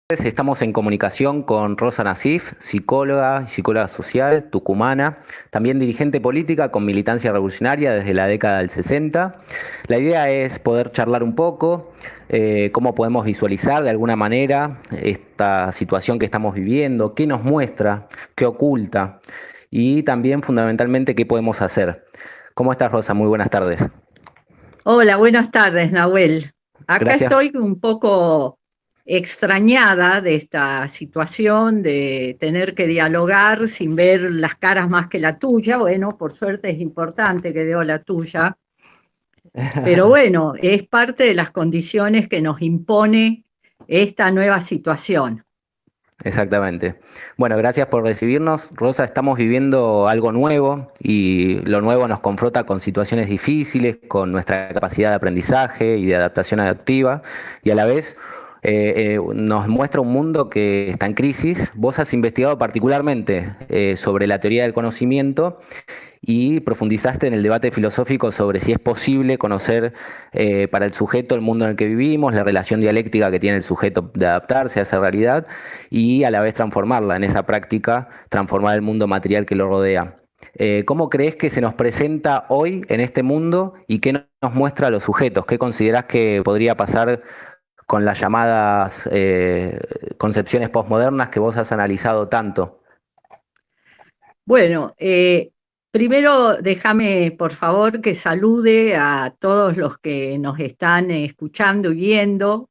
Estamos en comunicación con Rosa Nassif, psicóloga y psicóloga social tucumana, también dirigente política con militancia revolucionaria desde la década del 60. La idea es poder charlar un poco, cómo podemos visualizar de alguna manera esta situación que estamos viviendo, qué nos muestra, qué oculta y también fundamentalmente qué podemos hacer. ¿Cómo estás, Rosa? Muy buenas tardes. Hola, buenas tardes, Nahuel. Acá Gracias. estoy un poco extrañada de esta situación de tener que dialogar sin ver las caras más que la tuya. Bueno, por suerte es importante que veo la tuya, pero bueno, es parte de las condiciones que nos impone esta nueva situación. Exactamente. Bueno, gracias por recibirnos. Rosa, estamos viviendo algo nuevo y lo nuevo nos confronta con situaciones difíciles, con nuestra capacidad de aprendizaje y de adaptación adaptiva y a la vez nos muestra un mundo que está en crisis. Vos has investigado particularmente sobre la teoría del conocimiento y profundizaste en el debate filosófico sobre si es posible conocer para el sujeto el mundo en el que vivimos, la relación dialéctica que tiene el sujeto de adaptarse a esa realidad y a la vez transformarla en esa práctica, transformar el mundo material que lo rodea. ¿Cómo crees que se nos presenta hoy en este mundo y qué nos muestra a los sujetos? ¿Qué considerás que podría pasar con las llamadas concepciones postmodernas que vos has analizado tanto? Bueno, primero déjame por favor que salude a todos los que nos están escuchando y viendo,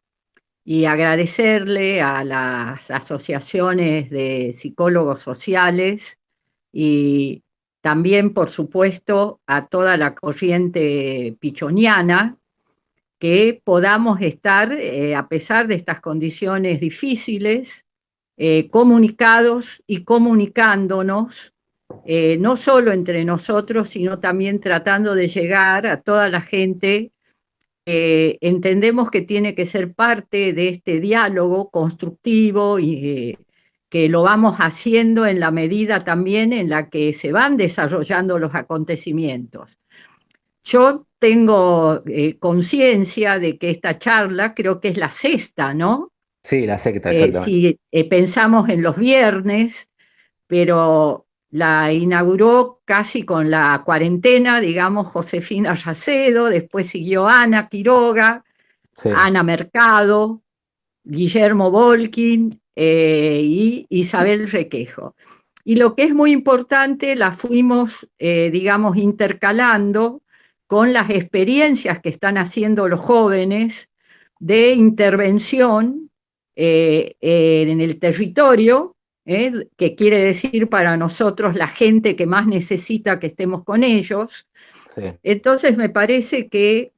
y agradecerle a las asociaciones de psicólogos sociales y también, por supuesto, a toda la corriente pichoniana, que podamos estar, a pesar de estas condiciones difíciles, comunicados y comunicándonos, no solo entre nosotros, sino también tratando de llegar a toda la gente. Entendemos que tiene que ser parte de este diálogo constructivo y que lo vamos haciendo en la medida también en la que se van desarrollando los acontecimientos. Yo tengo conciencia de que esta charla creo que es la sexta, ¿no? Sí, la secta, exactamente. Si pensamos en los viernes, pero la inauguró casi con la cuarentena, digamos, Josefina Racedo, después siguió Ana Quiroga, Sí. Ana Mercado, Guillermo Bolkin y Isabel Requejo. Y lo que es muy importante, la fuimos, digamos, intercalando con las experiencias que están haciendo los jóvenes de intervención en el territorio, que quiere decir para nosotros la gente que más necesita que estemos con ellos. Sí. Entonces me parece que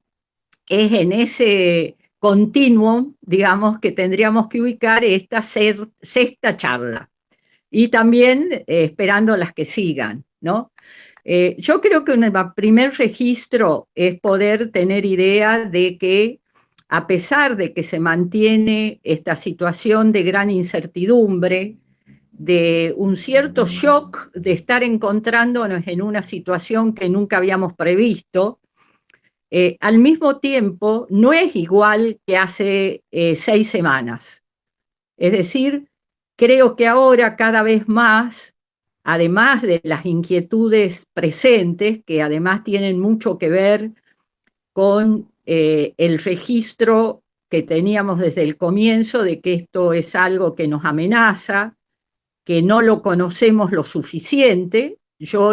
es en ese continuum, digamos, que tendríamos que ubicar esta sexta charla y también esperando las que sigan, ¿no? Yo creo que un primer registro es poder tener idea de que a pesar de que se mantiene esta situación de gran incertidumbre, de un cierto shock de estar encontrándonos en una situación que nunca habíamos previsto, al mismo tiempo no es igual que hace 6 semanas. Es decir, creo que ahora cada vez más, además de las inquietudes presentes, que además tienen mucho que ver con el registro que teníamos desde el comienzo de que esto es algo que nos amenaza, que no lo conocemos lo suficiente. Yo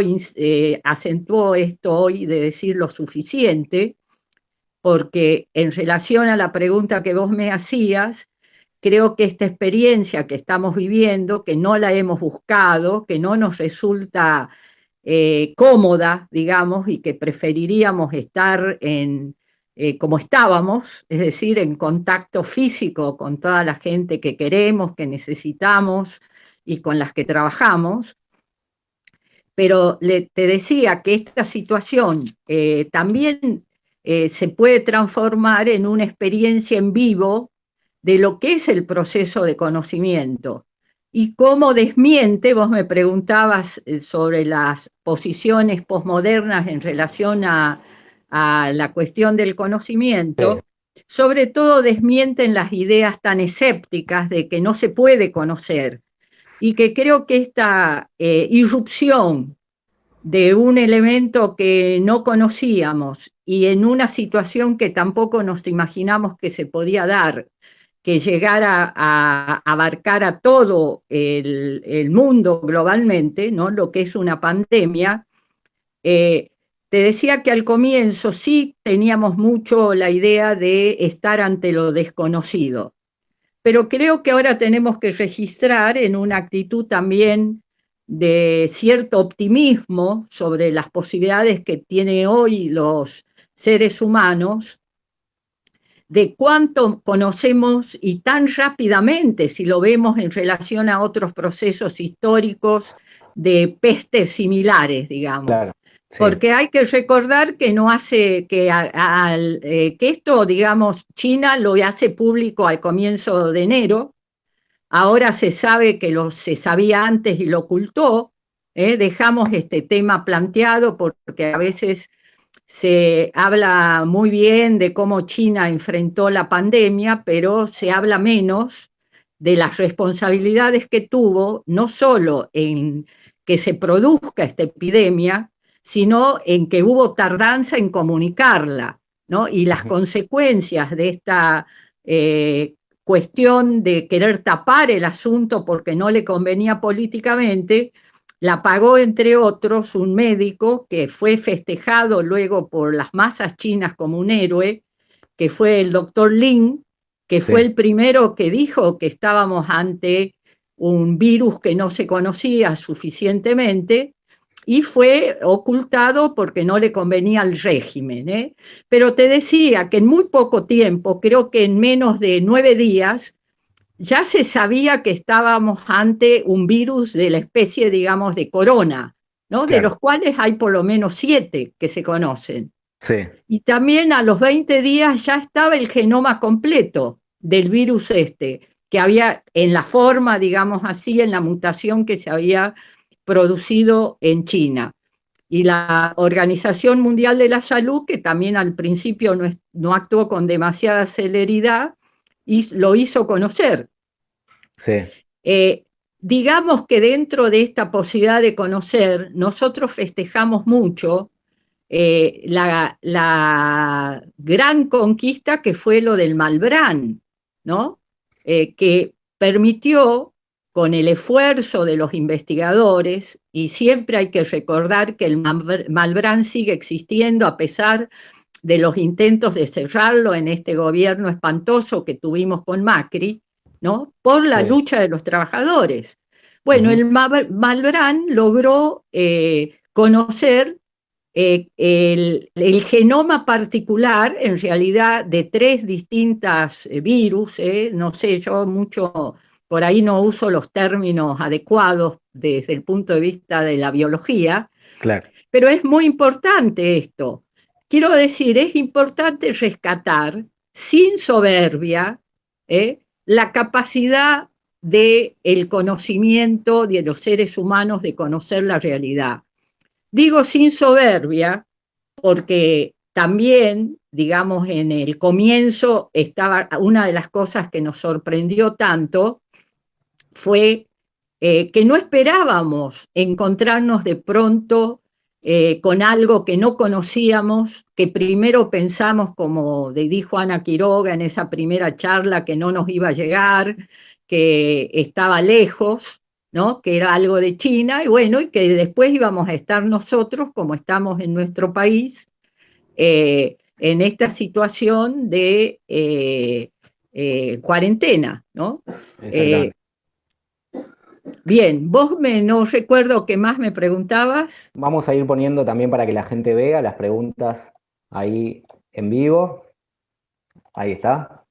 acentúo esto hoy de decir lo suficiente, porque en relación a la pregunta que vos me hacías, creo que esta experiencia que estamos viviendo, que no la hemos buscado, que no nos resulta cómoda, digamos, y que preferiríamos estar como estábamos, es decir, en contacto físico con toda la gente que queremos, que necesitamos y con las que trabajamos. Pero te decía que esta situación también se puede transformar en una experiencia en vivo de lo que es el proceso de conocimiento y cómo desmiente. Vos me preguntabas sobre las posiciones posmodernas en relación a la cuestión del Sí. conocimiento. sobre todo desmienten las ideas tan escépticas de que no se puede conocer y que creo que esta irrupción de un elemento que no conocíamos y en una situación que tampoco nos imaginamos que se podía dar, que llegara a abarcar a todo el mundo globalmente, ¿no? Lo que es una pandemia. Te decía que al comienzo sí teníamos mucho la idea de estar ante lo desconocido, pero creo que ahora tenemos que registrar en una actitud también de cierto optimismo sobre las posibilidades que tiene hoy los seres humanos, de cuánto conocemos y tan rápidamente, si lo vemos en relación a otros procesos históricos de pestes similares, digamos. Claro, sí. Porque hay que recordar que no hace que esto, digamos, China lo hace público al comienzo de enero. Ahora se sabe que se sabía antes y lo ocultó. Dejamos este tema planteado porque a veces se habla muy bien de cómo China enfrentó la pandemia, pero se habla menos de las responsabilidades que tuvo, no solo en que se produzca esta epidemia, sino en que hubo tardanza en comunicarla, ¿no? Y las consecuencias de esta cuestión de querer tapar el asunto porque no le convenía políticamente, la pagó, entre otros, un médico que fue festejado luego por las masas chinas como un héroe, que fue el doctor Lin, que Sí. fue el primero que dijo que estábamos ante un virus que no se conocía suficientemente y fue ocultado porque no le convenía al régimen. Pero te decía que en muy poco tiempo, creo que en menos de 9 días, ya se sabía que estábamos ante un virus de la especie, digamos, de corona, ¿no? De Claro, los cuales hay por lo menos 7 que se conocen. sí. Y también a los 20 días ya estaba el genoma completo del virus este, que había en la forma, digamos así, en la mutación que se había producido en China. Y la Organización Mundial de la Salud, que también al principio no actuó con demasiada celeridad, y lo hizo conocer. Sí. Eh, digamos que dentro de esta posibilidad de conocer, nosotros festejamos mucho la gran conquista que fue lo del Malbrán, ¿no? Que permitió, con el esfuerzo de los investigadores, y siempre hay que recordar que el Malbrán sigue existiendo a pesar de los intentos de cerrarlo en este gobierno espantoso que tuvimos con Macri, ¿no? Por la Sí. lucha de los trabajadores. Bueno, Ujú. el Malbrán logró conocer el genoma particular, en realidad, de 3 distintas virus. No sé, yo mucho por ahí no uso los términos adecuados desde el punto de vista de la biología, Claro. pero es muy importante esto. Quiero decir, es importante rescatar, sin soberbia, la capacidad del conocimiento de los seres humanos de conocer la realidad. Digo sin soberbia porque también, digamos, en el comienzo estaba una de las cosas que nos sorprendió tanto fue que no esperábamos encontrarnos de pronto con algo que no conocíamos, que primero pensamos, como dijo Ana Quiroga en esa primera charla, que no nos iba a llegar, que estaba lejos, ¿no? Que era algo de China, y bueno, y que después íbamos a estar nosotros, como estamos en nuestro país, en esta situación de cuarentena, ¿no? Eh, Exactamente. Bien, no recuerdo qué más me preguntabas. Vamos a ir poniendo también para que la gente vea las preguntas ahí en vivo. Ahí está.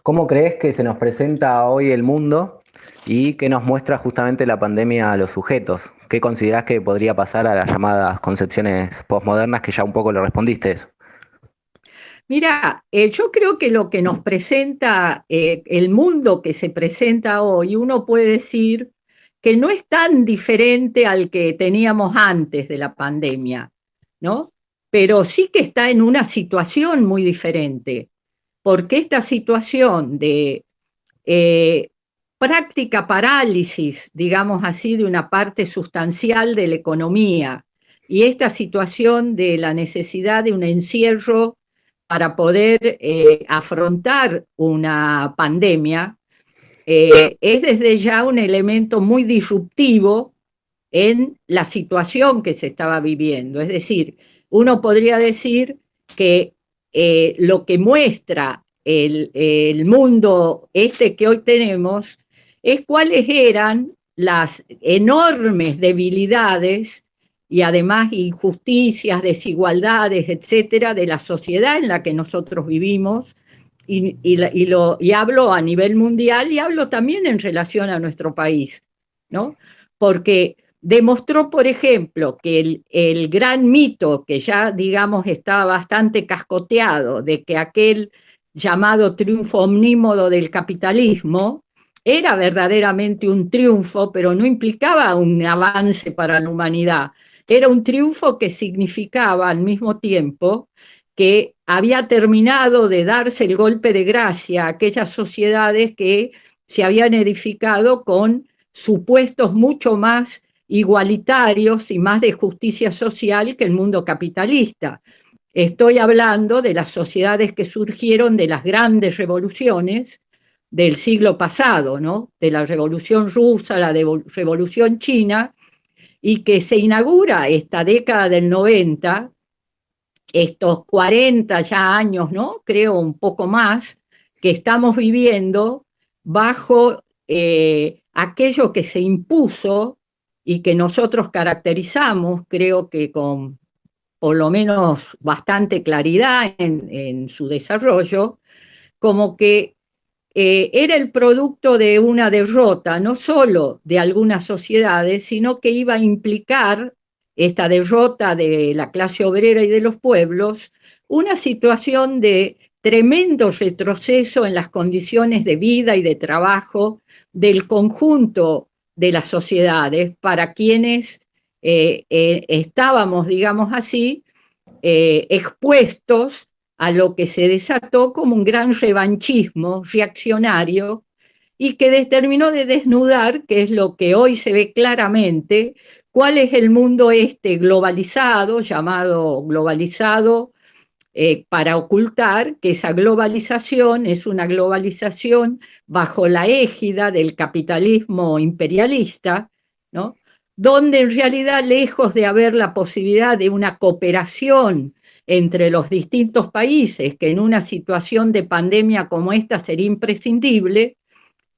¿Cómo crees que se nos presenta hoy el mundo y qué nos muestra justamente la pandemia a los sujetos? ¿Qué considerás que podría pasar a las llamadas concepciones postmodernas que ya un poco le respondiste eso? Mira, yo creo que lo que nos presenta el mundo que se presenta hoy, uno puede decir que no es tan diferente al que teníamos antes de la pandemia, ¿no? Pero sí que está en una situación muy diferente, porque esta situación de práctica parálisis, digamos así, de una parte sustancial de la economía, y esta situación de la necesidad de un encierro para poder afrontar una pandemia, es desde ya un elemento muy disruptivo en la situación que se estaba viviendo. Es decir, uno podría decir que lo que muestra el mundo este que hoy tenemos es cuáles eran las enormes debilidades y además injusticias, desigualdades, etcétera, de la sociedad en la que nosotros vivimos. Y hablo a nivel mundial y hablo también en relación a nuestro país, ¿no? Porque demostró, por ejemplo, que el gran mito que ya, digamos, estaba bastante cascoteado, de que aquel llamado triunfo omnímodo del capitalismo era verdaderamente un triunfo, pero no implicaba un avance para la humanidad. Era un triunfo que significaba al mismo tiempo que había terminado de darse el golpe de gracia a aquellas sociedades que se habían edificado con supuestos mucho más igualitarios y más de justicia social que el mundo capitalista. Estoy hablando de las sociedades que surgieron de las grandes revoluciones del siglo pasado, ¿no? De la revolución rusa, la revolución china, y que se inaugura esta década del 90, estos 40 ya años, ¿no? Creo un poco más, que estamos viviendo bajo aquello que se impuso y que nosotros caracterizamos, creo que con por lo menos bastante claridad en su desarrollo, como que era el producto de una derrota, no solo de algunas sociedades, sino que iba a implicar esta derrota de la clase obrera y de los pueblos, una situación de tremendo retroceso en las condiciones de vida y de trabajo del conjunto de las sociedades para quienes estábamos, digamos así, expuestos a lo que se desató como un gran revanchismo reaccionario y que terminó de desnudar, que es lo que hoy se ve claramente, cuál es el mundo este globalizado, llamado globalizado, para ocultar que esa globalización es una globalización bajo la égida del capitalismo imperialista, ¿no? Donde en realidad, lejos de haber la posibilidad de una cooperación entre los distintos países, que en una situación de pandemia como esta sería imprescindible,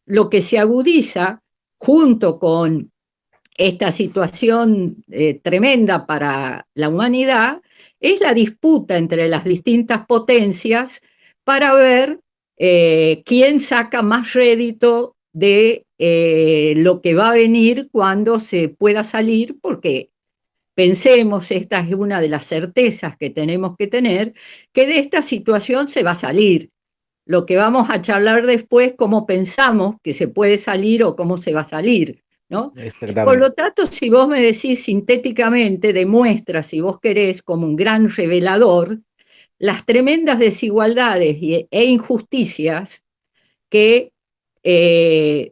lo que se agudiza junto con esta situación tremenda para la humanidad es la disputa entre las distintas potencias para ver quién saca más rédito de lo que va a venir cuando se pueda salir, porque pensemos, esta es una de las certezas que tenemos que tener, que de esta situación se va a salir. Lo que vamos a charlar después, cómo pensamos que se puede salir o cómo se va a salir, ¿no? Por Exactamente. lo tanto, si vos me decís sintéticamente, demuestra, si vos querés, como un gran revelador, las tremendas desigualdades e injusticias que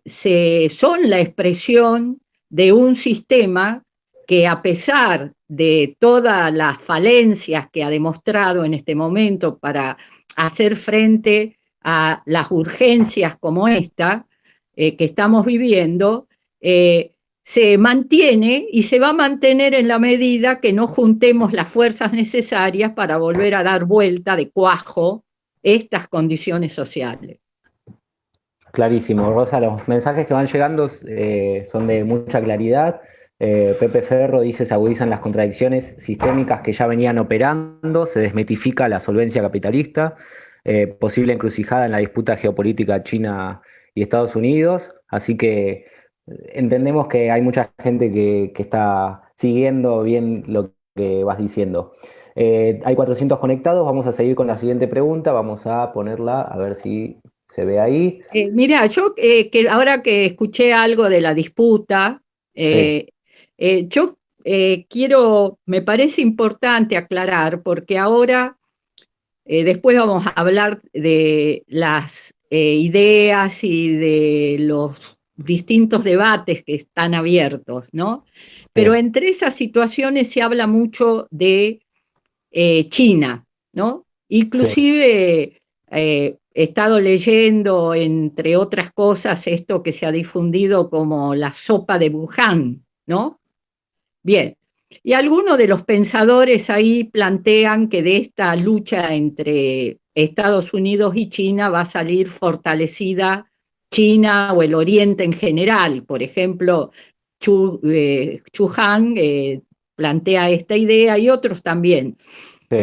son la expresión de un sistema que, a pesar de todas las falencias que ha demostrado en este momento para hacer frente a las urgencias como esta que estamos viviendo, se mantiene y se va a mantener en la medida que no juntemos las fuerzas necesarias para volver a dar vuelta de cuajo estas condiciones sociales. Clarísimo, Rosa, los mensajes que van llegando son de mucha claridad. Pepe Ferro dice: se agudizan las contradicciones sistémicas que ya venían operando, se desmitifica la solvencia capitalista, posible encrucijada en la disputa geopolítica China y Estados Unidos. Así que entendemos que hay mucha gente que está siguiendo bien lo que vas diciendo. Hay 400 conectados, vamos a seguir con la siguiente pregunta, vamos a ponerla a ver si se ve ahí. Mira, yo que ahora que escuché algo de la disputa, Sí, yo me parece importante aclarar, porque ahora Después vamos a hablar de las ideas y de los distintos debates que están abiertos, ¿no? Pero Sí, entre esas situaciones se habla mucho de China, ¿no? sí, Inclusive he estado leyendo, entre otras cosas, esto que se ha difundido como la sopa de Wuhan, ¿no? Bien, y algunos de los pensadores ahí plantean que de esta lucha entre Estados Unidos y China va a salir fortalecida China o el Oriente en general. Por ejemplo, Chu Han plantea esta idea y otros también. sí.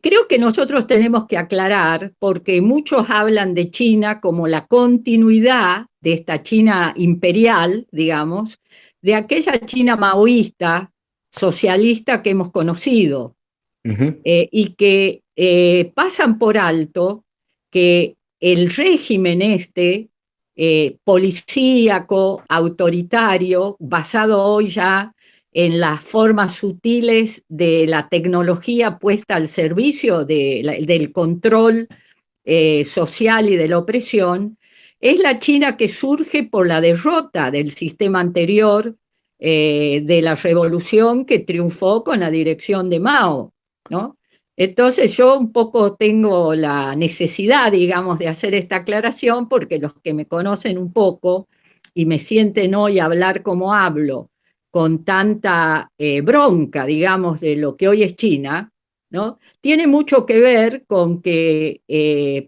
Creo que nosotros tenemos que aclarar, porque muchos hablan de China como la continuidad de esta China imperial, digamos, de aquella China maoísta, socialista que hemos conocido, Ujú. y que pasan por alto que el régimen este, policíaco, autoritario, basado hoy ya en las formas sutiles de la tecnología puesta al servicio del control social y de la opresión, es la China que surge por la derrota del sistema anterior, de la revolución que triunfó con la dirección de Mao, ¿no? Entonces yo un poco tengo la necesidad, digamos, de hacer esta aclaración porque los que me conocen un poco y me sienten hoy a hablar como hablo, con tanta bronca, digamos, de lo que hoy es China, ¿no? Tiene mucho que ver con que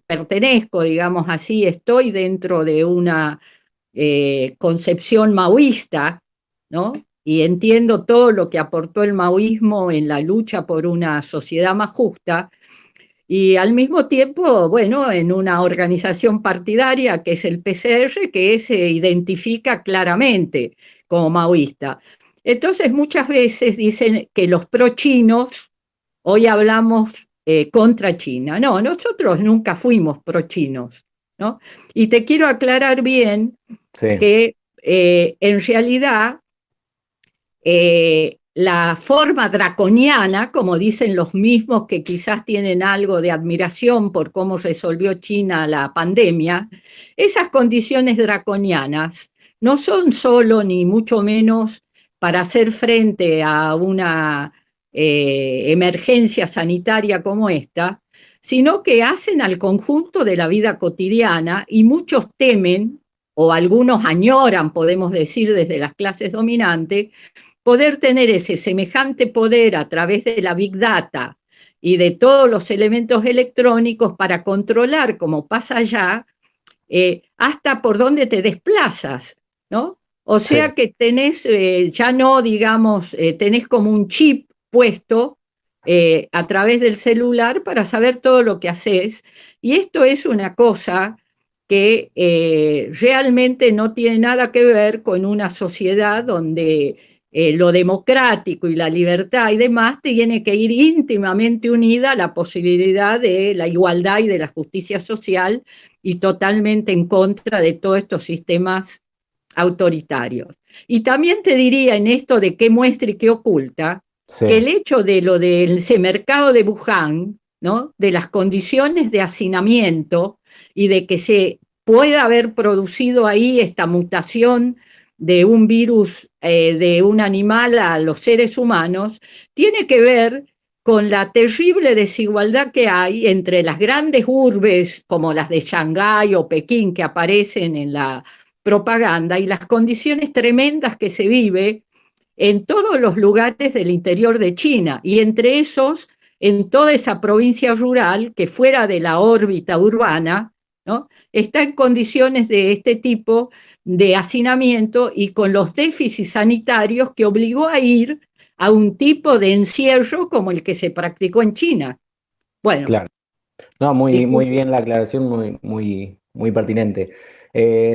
pertenezco, digamos así, estoy dentro de una concepción maoísta, ¿no? Y entiendo todo lo que aportó el maoísmo en la lucha por una sociedad más justa, y al mismo tiempo, bueno, en una organización partidaria que es el PCR, que se identifica claramente como maoísta. Entonces, muchas veces dicen que los pro-chinos, hoy hablamos contra China. No, nosotros nunca fuimos pro-chinos, ¿no? Y te quiero aclarar bien Sí, que en realidad la forma draconiana, como dicen los mismos que quizás tienen algo de admiración por cómo resolvió China la pandemia, esas condiciones draconianas no son solo ni mucho menos para hacer frente a una emergencia sanitaria como esta, sino que hacen al conjunto de la vida cotidiana, y muchos temen, o algunos añoran, podemos decir, desde las clases dominantes, poder tener ese semejante poder a través de la Big Data y de todos los elementos electrónicos para controlar, como pasa allá, hasta por dónde te desplazas, ¿no? O sea sí. que tenés, ya no, digamos, tenés como un chip puesto a través del celular para saber todo lo que haces. Y esto es una cosa que realmente no tiene nada que ver con una sociedad donde lo democrático y la libertad y demás tiene que ir íntimamente unida a la posibilidad de la igualdad y de la justicia social, y totalmente en contra de todos estos sistemas autoritarios. Y también te diría en esto de qué muestra y qué oculta, Sí, que el hecho de lo de ese mercado de Wuhan, ¿no? De las condiciones de hacinamiento y de que se pueda haber producido ahí esta mutación de un virus de un animal a los seres humanos, tiene que ver con la terrible desigualdad que hay entre las grandes urbes como las de Shanghái o Pekín que aparecen en la propaganda, y las condiciones tremendas que se vive en todos los lugares del interior de China, y entre esos en toda esa provincia rural que fuera de la órbita urbana, ¿no? Está en condiciones de este tipo de hacinamiento y con los déficits sanitarios que obligó a ir a un tipo de encierro como el que se practicó en China. Bueno, claro. No, muy, muy disculpe. bien la aclaración, muy, muy, muy pertinente.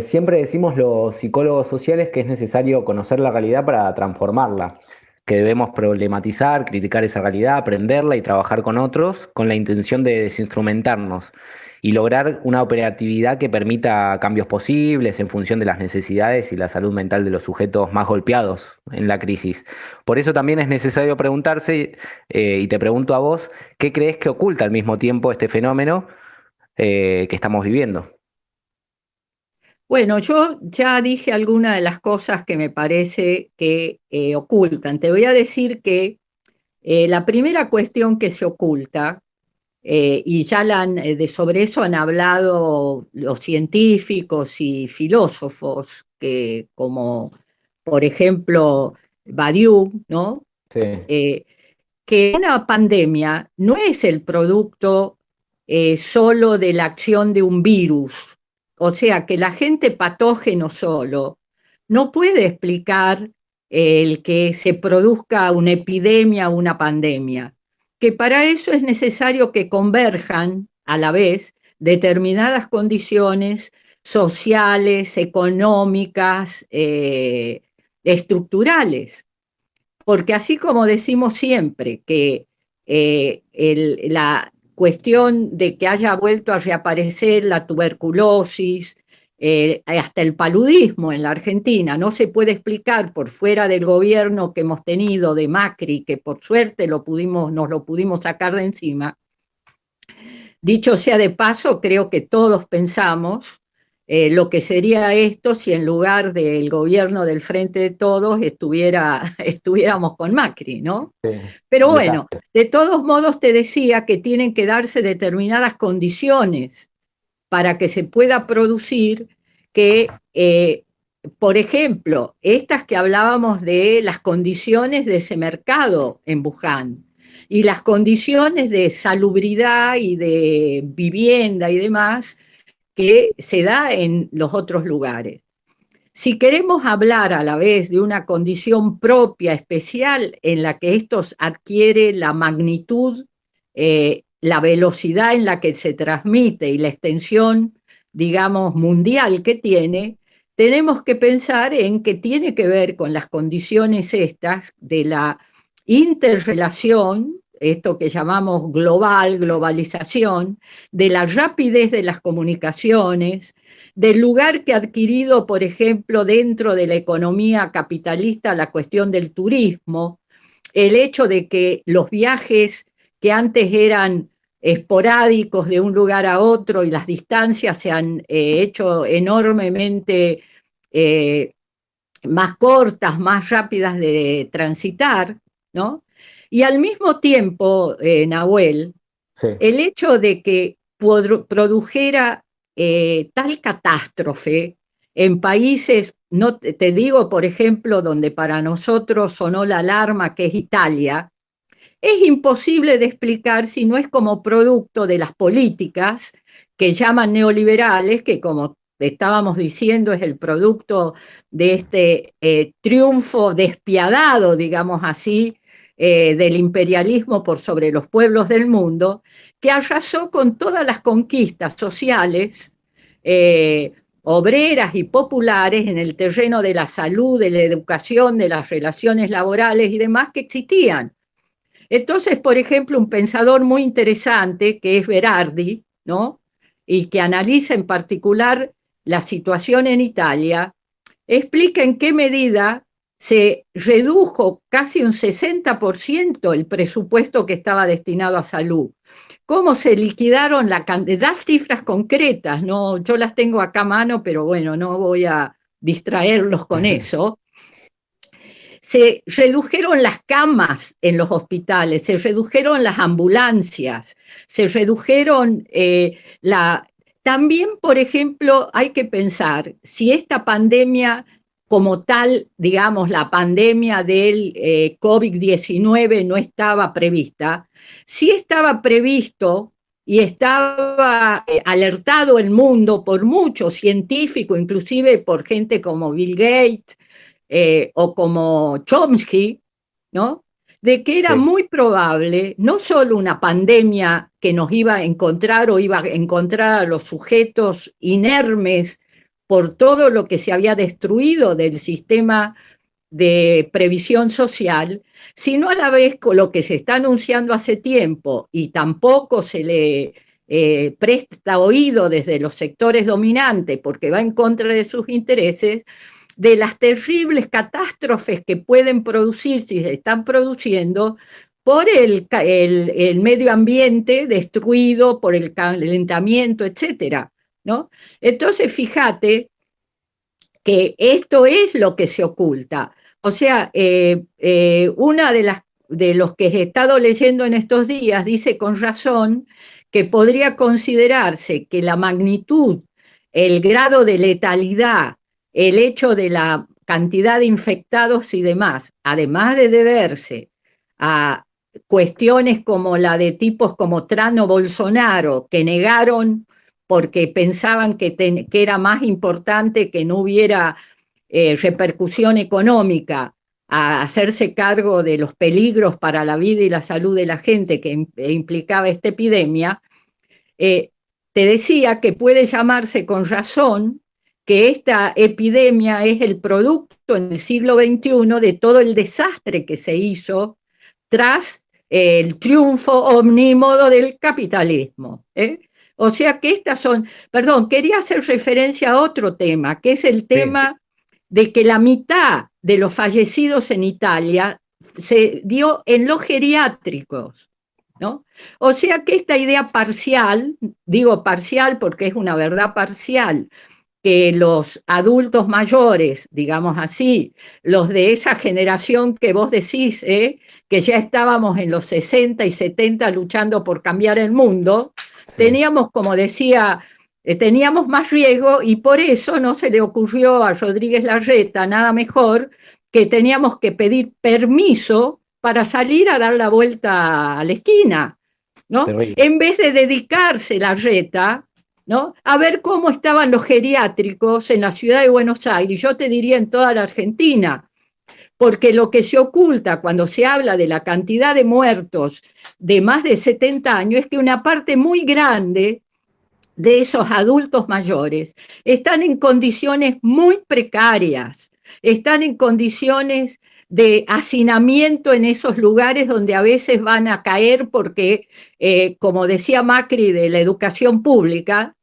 Siempre decimos los psicólogos sociales que es necesario conocer la realidad para transformarla, que debemos problematizar, criticar esa realidad, aprenderla y trabajar con otros con la intención de desinstrumentarnos. y lograr una operatividad que permita cambios posibles en función de las necesidades y la salud mental de los sujetos más golpeados en la crisis. Por eso también es necesario preguntarse, y te pregunto a vos, ¿qué crees que oculta al mismo tiempo este fenómeno que estamos viviendo? Bueno, yo ya dije algunas de las cosas que me parece que ocultan. Te voy a decir que la primera cuestión que se oculta, y ya sobre eso han hablado los científicos y filósofos, que, como por ejemplo Badiou, ¿no? Sí, Eh, que una pandemia no es el producto solo de la acción de un virus, o sea, que el agente patógeno solo no puede explicar el que se produzca una epidemia o una pandemia, que para eso es necesario que converjan a la vez determinadas condiciones sociales, económicas, estructurales. Porque así como decimos siempre que la cuestión de que haya vuelto a reaparecer la tuberculosis, hasta el paludismo en la Argentina, no se puede explicar por fuera del gobierno que hemos tenido de Macri, que por suerte nos lo pudimos sacar de encima. Dicho sea de paso, creo que todos pensamos lo que sería esto si en lugar del gobierno del Frente de Todos estuviéramos con Macri, ¿no? sí, Pero un bueno, desastre. de todos modos te decía que tienen que darse determinadas condiciones para que se pueda producir que, por ejemplo, estas que hablábamos de las condiciones de ese mercado en Wuhan y las condiciones de salubridad y de vivienda y demás que se da en los otros lugares. Si queremos hablar a la vez de una condición propia, especial, en la que esto adquiere la magnitud, la velocidad en la que se transmite y la extensión, digamos, mundial que tiene, tenemos que pensar en que tiene que ver con las condiciones estas de la interrelación, esto que llamamos globalización, de la rapidez de las comunicaciones, del lugar que ha adquirido, por ejemplo, dentro de la economía capitalista la cuestión del turismo, el hecho de que los viajes que antes eran esporádicos de un lugar a otro y las distancias se han hecho enormemente eh, más cortas, más rápidas de transitar, ¿no? Y al mismo tiempo, Nahuel, Sí. el hecho de que produjera tal catástrofe en países, no te digo, por ejemplo, donde para nosotros sonó la alarma, que es Italia, es imposible de explicar si no es como producto de las políticas que llaman neoliberales, que como estábamos diciendo es el producto de este triunfo despiadado, digamos así, del imperialismo por sobre los pueblos del mundo, que arrasó con todas las conquistas sociales, obreras y populares en el terreno de la salud, de la educación, de las relaciones laborales y demás que existían. Entonces, por ejemplo, un pensador muy interesante que es Berardi, ¿no? Y que analiza en particular la situación en Italia, explica en qué medida se redujo casi un 60% el presupuesto que estaba destinado a salud. Cómo se liquidaron la cantidad, cifras concretas, ¿no? Yo las tengo acá a mano, pero bueno, no voy a distraerlos con eso. Se redujeron las camas en los hospitales, se redujeron las ambulancias, se redujeron la... También, por ejemplo, hay que pensar si esta pandemia como tal, digamos, la pandemia del COVID-19 no estaba prevista, si estaba previsto y estaba alertado el mundo por muchos científicos, inclusive por gente como Bill Gates, o como Chomsky, ¿no? De que era Sí. muy probable no solo una pandemia que nos iba a encontrar o iba a encontrar a los sujetos inermes por todo lo que se había destruido del sistema de previsión social, sino a la vez con lo que se está anunciando hace tiempo y tampoco se le presta oído desde los sectores dominantes porque va en contra de sus intereses, de las terribles catástrofes que pueden producir, si se están produciendo, por el medio ambiente destruido, por el calentamiento, etcétera, ¿no? Entonces, fíjate que esto es lo que se oculta. O sea, una de los que he estado leyendo en estos días dice con razón que podría considerarse que la magnitud, el grado de letalidad, el hecho de la cantidad de infectados y demás, además de deberse a cuestiones como la de tipos como Trano Bolsonaro, que negaron porque pensaban que era más importante que no hubiera repercusión económica a hacerse cargo de los peligros para la vida y la salud de la gente que implicaba esta epidemia, te decía que puede llamarse con razón que esta epidemia es el producto en el siglo XXI de todo el desastre que se hizo tras el triunfo omnímodo del capitalismo. O sea que estas son, perdón, quería hacer referencia a otro tema, que es el tema de que la mitad de los fallecidos en Italia se dio en los geriátricos, ¿no? O sea que esta idea parcial, digo parcial porque es una verdad parcial, que los adultos mayores, digamos así, los de esa generación que vos decís, que ya estábamos en los 60 y 70 luchando por cambiar el mundo, sí, teníamos, como decía, teníamos más riesgo y por eso no se le ocurrió a Rodríguez Larreta nada mejor que teníamos que pedir permiso para salir a dar la vuelta a la esquina, ¿no? En vez de dedicarse Larreta, ¿no? A ver cómo estaban los geriátricos en la ciudad de Buenos Aires, yo te diría en toda la Argentina, porque lo que se oculta cuando se habla de la cantidad de muertos de más de 70 años es que una parte muy grande de esos adultos mayores están en condiciones muy precarias, están en condiciones de hacinamiento en esos lugares donde a veces van a caer porque, como decía Macri de la educación pública,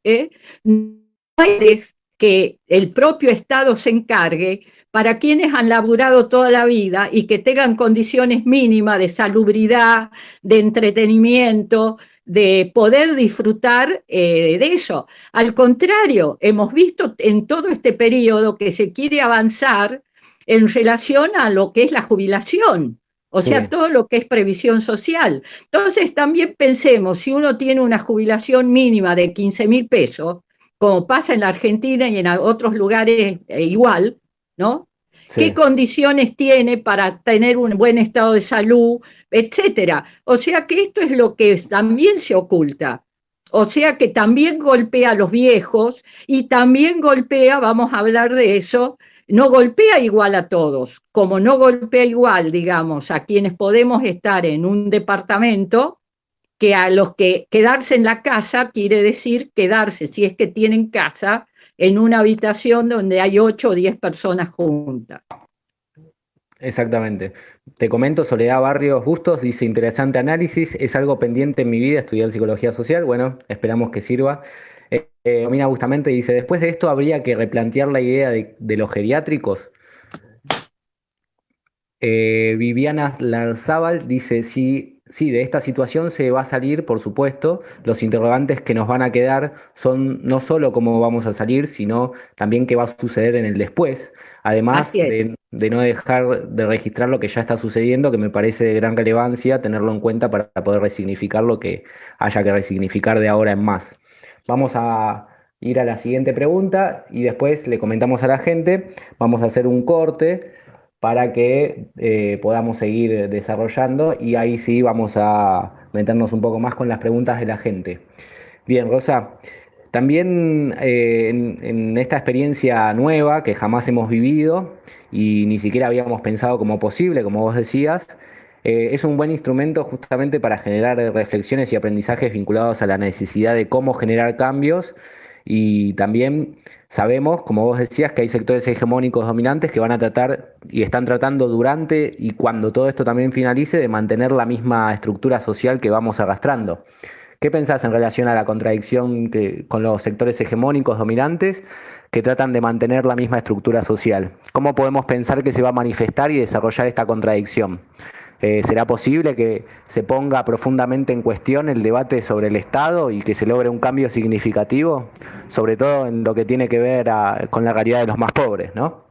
no es que el propio Estado se encargue para quienes han laburado toda la vida y que tengan condiciones mínimas de salubridad, de entretenimiento, de poder disfrutar de eso. Al contrario, hemos visto en todo este periodo que se quiere avanzar en relación a lo que es la jubilación, o sea, todo lo que es previsión social. Entonces también pensemos, si uno tiene una jubilación mínima de 15.000 pesos, como pasa en la Argentina y en otros lugares igual, ¿no? Sí. ¿Qué condiciones tiene para tener un buen estado de salud, etcétera? O sea que esto es lo que también se oculta. O sea que también golpea a los viejos y también golpea, vamos a hablar de eso, no golpea igual a todos, como no golpea igual, digamos, a quienes podemos estar en un departamento, que a los que quedarse en la casa quiere decir quedarse, si es que tienen casa, en una habitación donde hay 8 o 10 personas juntas. Exactamente. Te comento, Soledad Barrios Bustos dice, interesante análisis, es algo pendiente en mi vida estudiar psicología social, bueno, esperamos que sirva. Romina Bustamante dice, después de esto habría que replantear la idea de los geriátricos. Viviana Larzábal dice, sí, de esta situación se va a salir, por supuesto. Los interrogantes que nos van a quedar son no solo cómo vamos a salir, sino también qué va a suceder en el después. Además de no dejar de registrar lo que ya está sucediendo, que me parece de gran relevancia tenerlo en cuenta para poder resignificar lo que haya que resignificar de ahora en más. Vamos a ir a la siguiente pregunta y después le comentamos a la gente. Vamos a hacer un corte para que podamos seguir desarrollando y ahí sí vamos a meternos un poco más con las preguntas de la gente. Bien, Rosa, también en esta experiencia nueva que jamás hemos vivido y ni siquiera habíamos pensado como posible, como vos decías, es un buen instrumento justamente para generar reflexiones y aprendizajes vinculados a la necesidad de cómo generar cambios y también sabemos, como vos decías, que hay sectores hegemónicos dominantes que van a tratar y están tratando durante y cuando todo esto también finalice de mantener la misma estructura social que vamos arrastrando. ¿Qué pensás en relación a la contradicción con los sectores hegemónicos dominantes que tratan de mantener la misma estructura social? ¿Cómo podemos pensar que se va a manifestar y desarrollar esta contradicción? ¿Será posible que se ponga profundamente en cuestión el debate sobre el Estado y que se logre un cambio significativo, sobre todo en lo que tiene que ver con la realidad de los más pobres, ¿no?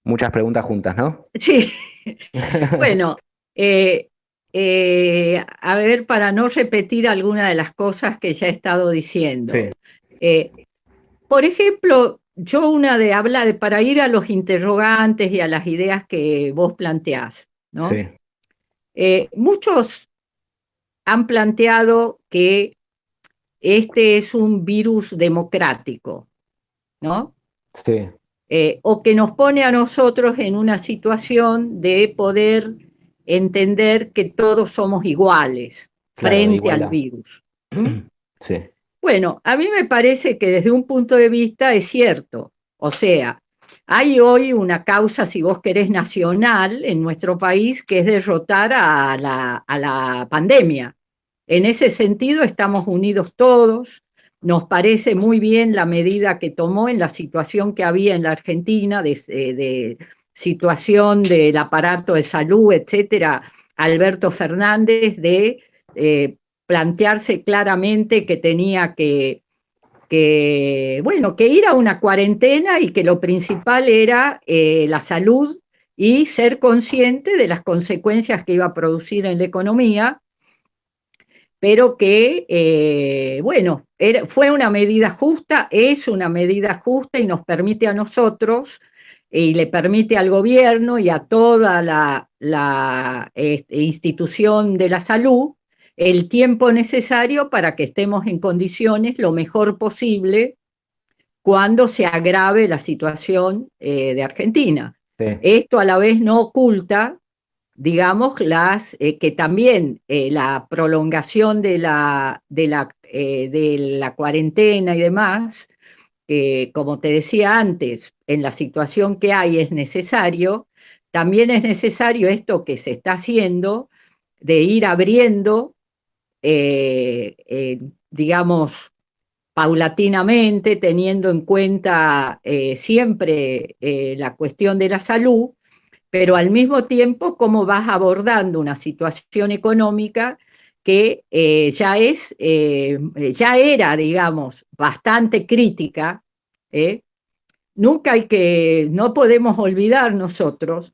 Muchas preguntas juntas, ¿no? Sí, bueno, eh, a ver, para no repetir alguna de las cosas que ya he estado diciendo. Sí, Eh, por ejemplo, yo una de habla de para ir a los interrogantes y a las ideas que vos planteás, ¿no? sí, Muchos han planteado que este es un virus democrático, ¿no? sí, O que nos pone a nosotros en una situación de poder entender que todos somos iguales claro, de frente al igualdad. virus. ¿Mm? Sí, Bueno, a mí me parece que desde un punto de vista es cierto. O sea, hay hoy una causa, si vos querés, nacional en nuestro país, que es derrotar a la pandemia. En ese sentido, estamos unidos todos. Nos parece muy bien la medida que tomó en la situación que había en la Argentina, de situación del aparato de salud, etcétera, Alberto Fernández, de plantearse claramente que tenía bueno, que ir a una cuarentena y que lo principal era la salud y ser consciente de las consecuencias que iba a producir en la economía, pero que, bueno, fue una medida justa, es una medida justa y nos permite a nosotros y le permite al gobierno y a toda la institución de la salud el tiempo necesario para que estemos en condiciones lo mejor posible cuando se agrave la situación de Argentina. sí, Esto a la vez no oculta, digamos, que también la prolongación de la cuarentena y demás, como te decía antes, en la situación que hay es necesario, también es necesario esto que se está haciendo, de ir abriendo, digamos, paulatinamente, teniendo en cuenta siempre la cuestión de la salud, pero al mismo tiempo cómo vas abordando una situación económica que ya era, digamos, bastante crítica. ¿eh? No podemos olvidar nosotros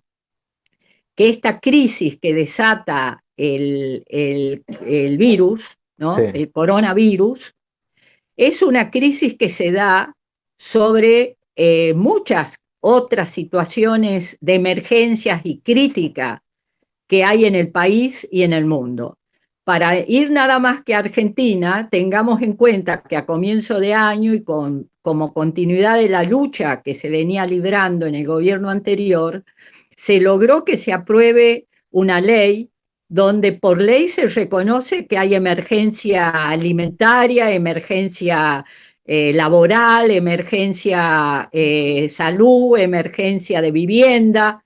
que esta crisis que desata el virus, ¿no? sí, El coronavirus, es una crisis que se da sobre muchas otras situaciones de emergencias y crítica que hay en el país y en el mundo. Para ir nada más que a Argentina, tengamos en cuenta que a comienzo de año y como continuidad de la lucha que se venía librando en el gobierno anterior, se logró que se apruebe una ley donde por ley se reconoce que hay emergencia alimentaria, emergencia laboral, emergencia salud, emergencia de vivienda,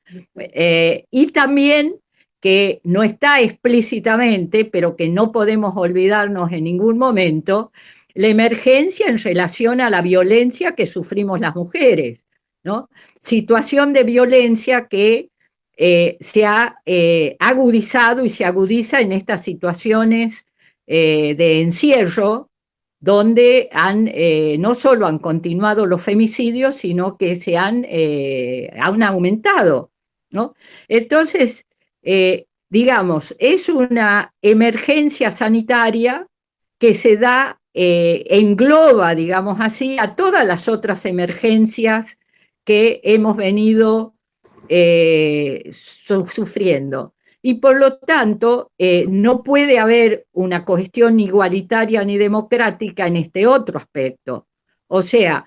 y también que no está explícitamente, pero que no podemos olvidarnos en ningún momento, la emergencia en relación a la violencia que sufrimos las mujeres, ¿no? Situación de violencia que se ha agudizado y se agudiza en estas situaciones de encierro, donde no solo han continuado los femicidios, sino que han aumentado, ¿no? Entonces, digamos, es una emergencia sanitaria que se da, engloba, digamos así, a todas las otras emergencias que hemos venido sufriendo. Y por lo tanto, no puede haber una cuestión igualitaria ni democrática en este otro aspecto. O sea,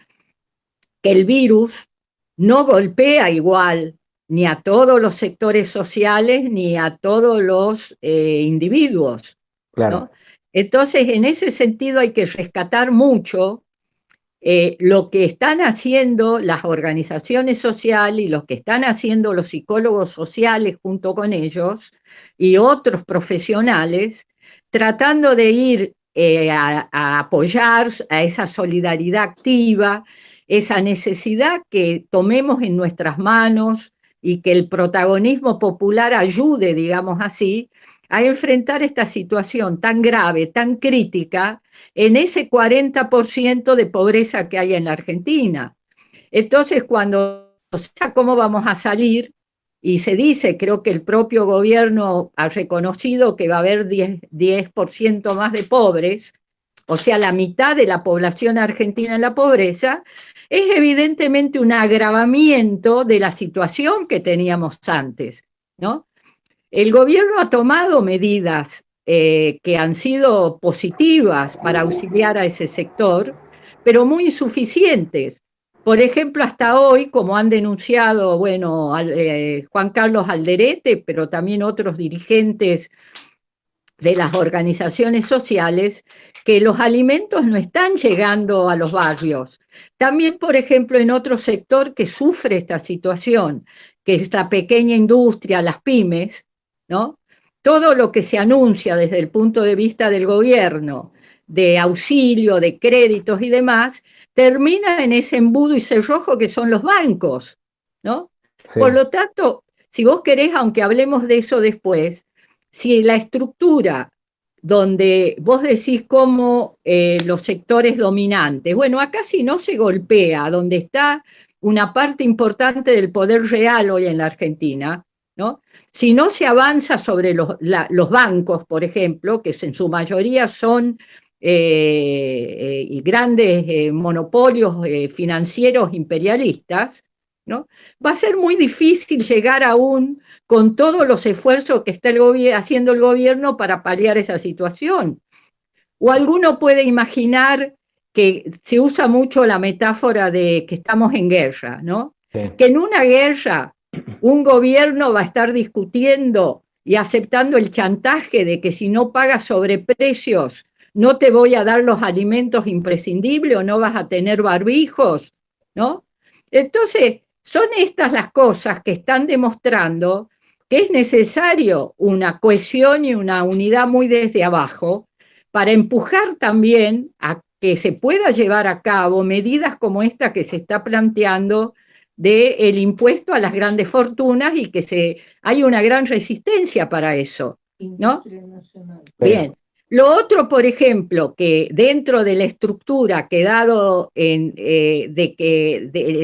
que el virus no golpea igual ni a todos los sectores sociales ni a todos los individuos, claro. ¿no? Entonces, en ese sentido hay que rescatar mucho lo que están haciendo las organizaciones sociales y lo que están haciendo los psicólogos sociales junto con ellos y otros profesionales, tratando de ir a apoyar a esa solidaridad activa, esa necesidad que tomemos en nuestras manos y que el protagonismo popular ayude, digamos así, a enfrentar esta situación tan grave, tan crítica, en ese 40% de pobreza que hay en la Argentina. Entonces, cuando cómo vamos a salir, y se dice, creo que el propio gobierno ha reconocido que va a haber 10% más de pobres, o sea, la mitad de la población argentina en la pobreza, es evidentemente un agravamiento de la situación que teníamos antes, ¿no? El gobierno ha tomado medidas que han sido positivas para auxiliar a ese sector, pero muy insuficientes. Por ejemplo, hasta hoy, como han denunciado, bueno, Juan Carlos Alderete, pero también otros dirigentes de las organizaciones sociales, que los alimentos no están llegando a los barrios. También, por ejemplo, en otro sector que sufre esta situación, que es la pequeña industria, las pymes, ¿no? Todo lo que se anuncia desde el punto de vista del gobierno, de auxilio, de créditos y demás, termina en ese embudo y cerrojo que son los bancos, ¿no? Sí, Por lo tanto, si vos querés, aunque hablemos de eso después, si la estructura donde vos decís cómo los sectores dominantes, bueno, acá si no se golpea, donde está una parte importante del poder real hoy en la Argentina, ¿no? Si no se avanza sobre los bancos, por ejemplo, que en su mayoría son grandes monopolios financieros imperialistas, ¿no? Va a ser muy difícil llegar aún con todos los esfuerzos que está haciendo el gobierno para paliar esa situación. O alguno puede imaginar que se usa mucho la metáfora de que estamos en guerra, ¿no? sí. Que en una guerra un gobierno va a estar discutiendo y aceptando el chantaje de que si no pagas sobreprecios no te voy a dar los alimentos imprescindibles o no vas a tener barbijos, ¿no? Entonces, son estas las cosas que están demostrando que es necesario una cohesión y una unidad muy desde abajo para empujar también a que se pueda llevar a cabo medidas como esta que se está planteando del impuesto a las grandes fortunas y que hay una gran resistencia para eso, ¿no? Bien. Lo otro, por ejemplo, que dentro de la estructura que dado de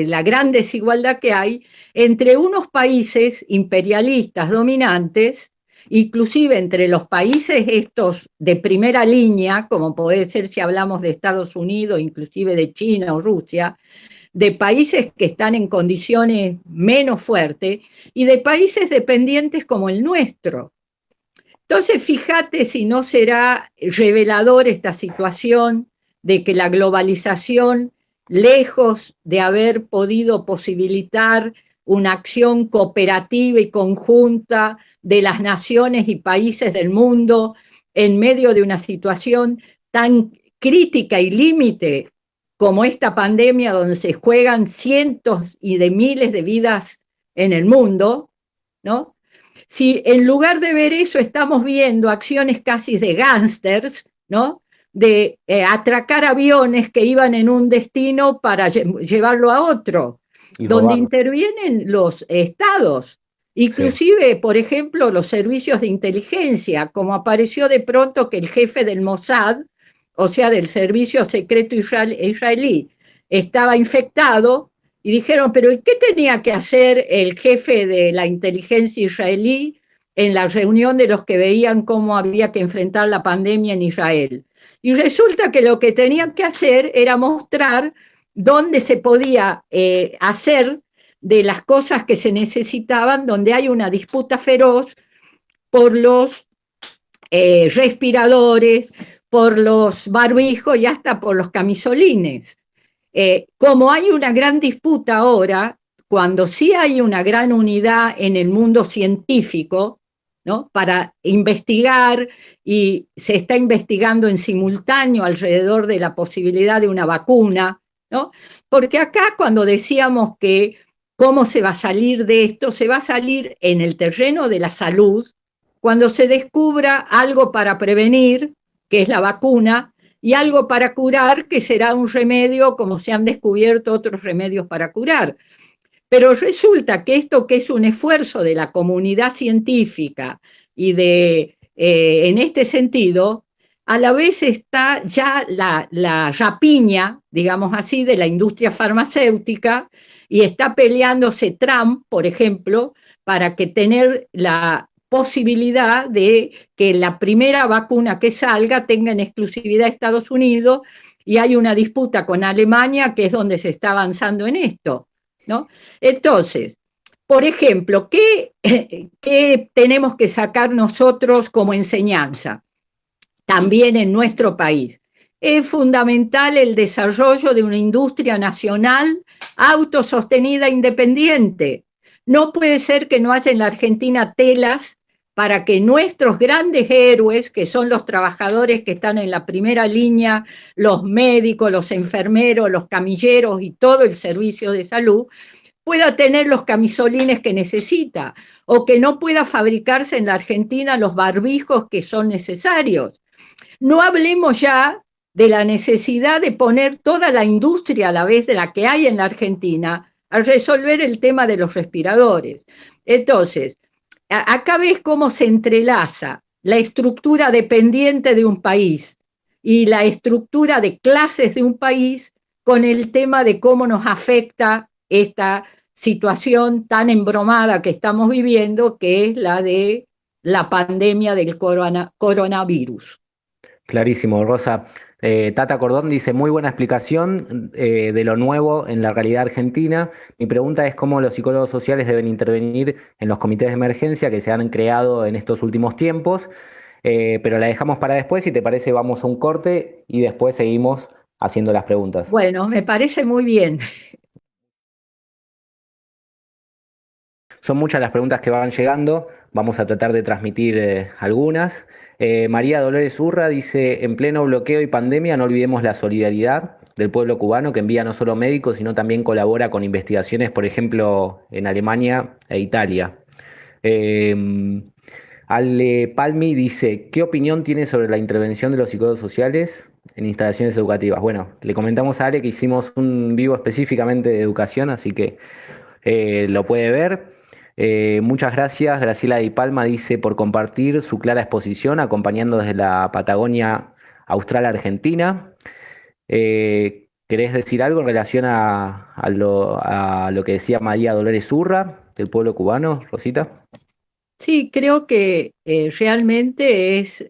la gran desigualdad que hay entre unos países imperialistas dominantes, inclusive entre los países estos de primera línea, como puede ser si hablamos de Estados Unidos, inclusive de China o Rusia, de países que están en condiciones menos fuertes y de países dependientes como el nuestro. Entonces, fíjate si no será revelador esta situación de que la globalización, lejos de haber podido posibilitar una acción cooperativa y conjunta de las naciones y países del mundo en medio de una situación tan crítica y límite como esta pandemia donde se juegan cientos y de miles de vidas en el mundo, ¿no? Si en lugar de ver eso estamos viendo acciones casi de gángsters, ¿no? De atracar aviones que iban en un destino para llevarlo a otro, Y donde robarlo. intervienen los estados, Sí, inclusive, por ejemplo, los servicios de inteligencia, como apareció de pronto que el jefe del Mossad, o sea, del servicio secreto israelí, estaba infectado, y dijeron, pero ¿qué tenía que hacer el jefe de la inteligencia israelí en la reunión de los que veían cómo había que enfrentar la pandemia en Israel? Y resulta que lo que tenían que hacer era mostrar dónde se podía hacer de las cosas que se necesitaban, donde hay una disputa feroz por los respiradores, por los barbijos y hasta por los camisolines. Como hay una gran disputa ahora, cuando sí hay una gran unidad en el mundo científico, ¿no? Para investigar y se está investigando en simultáneo alrededor de la posibilidad de una vacuna, ¿no? Porque acá cuando decíamos que cómo se va a salir de esto, se va a salir en el terreno de la salud cuando se descubra algo para prevenir, que es la vacuna, y algo para curar, que será un remedio, como se han descubierto otros remedios para curar. Pero resulta que esto, que es un esfuerzo de la comunidad científica y en este sentido, a la vez está ya la rapiña, digamos así, de la industria farmacéutica, y está peleándose Trump, por ejemplo, para que tener la posibilidad de que la primera vacuna que salga tenga en exclusividad Estados Unidos, y hay una disputa con Alemania, que es donde se está avanzando en esto, ¿no? Entonces, por ejemplo, ¿qué tenemos que sacar nosotros como enseñanza? También en nuestro país. Es fundamental el desarrollo de una industria nacional autosostenida, independiente. No puede ser que no haya en la Argentina telas para que nuestros grandes héroes, que son los trabajadores que están en la primera línea, los médicos, los enfermeros, los camilleros y todo el servicio de salud, pueda tener los camisolines que necesita, o que no pueda fabricarse en la Argentina los barbijos que son necesarios. No hablemos ya de la necesidad de poner toda la industria a la vez de la que hay en la Argentina a resolver el tema de los respiradores. Entonces, acá ves cómo se entrelaza la estructura dependiente de un país y la estructura de clases de un país con el tema de cómo nos afecta esta situación tan embromada que estamos viviendo, que es la de la pandemia del coronavirus. Clarísimo, Rosa. Tata Cordón dice, muy buena explicación de lo nuevo en la realidad argentina. Mi pregunta es cómo los psicólogos sociales deben intervenir en los comités de emergencia que se han creado en estos últimos tiempos. Pero la dejamos para después. Si te parece, vamos a un corte y después seguimos haciendo las preguntas. Bueno, me parece muy bien. Son muchas las preguntas que van llegando, vamos a tratar de transmitir algunas. María Dolores Urra dice, en pleno bloqueo y pandemia no olvidemos la solidaridad del pueblo cubano que envía no solo médicos, sino también colabora con investigaciones, por ejemplo, en Alemania e Italia. Eh, Ale Palmi dice, ¿qué opinión tiene sobre la intervención de los psicólogos sociales en instalaciones educativas? Bueno, le comentamos a Ale que hicimos un vivo específicamente de educación, así que lo puede ver. Muchas gracias, Graciela Di Palma dice por compartir su clara exposición acompañando desde la Patagonia Austral Argentina. ¿Querés decir algo en relación a lo que decía María Dolores Urra del pueblo cubano, Rosita? Sí, creo que realmente es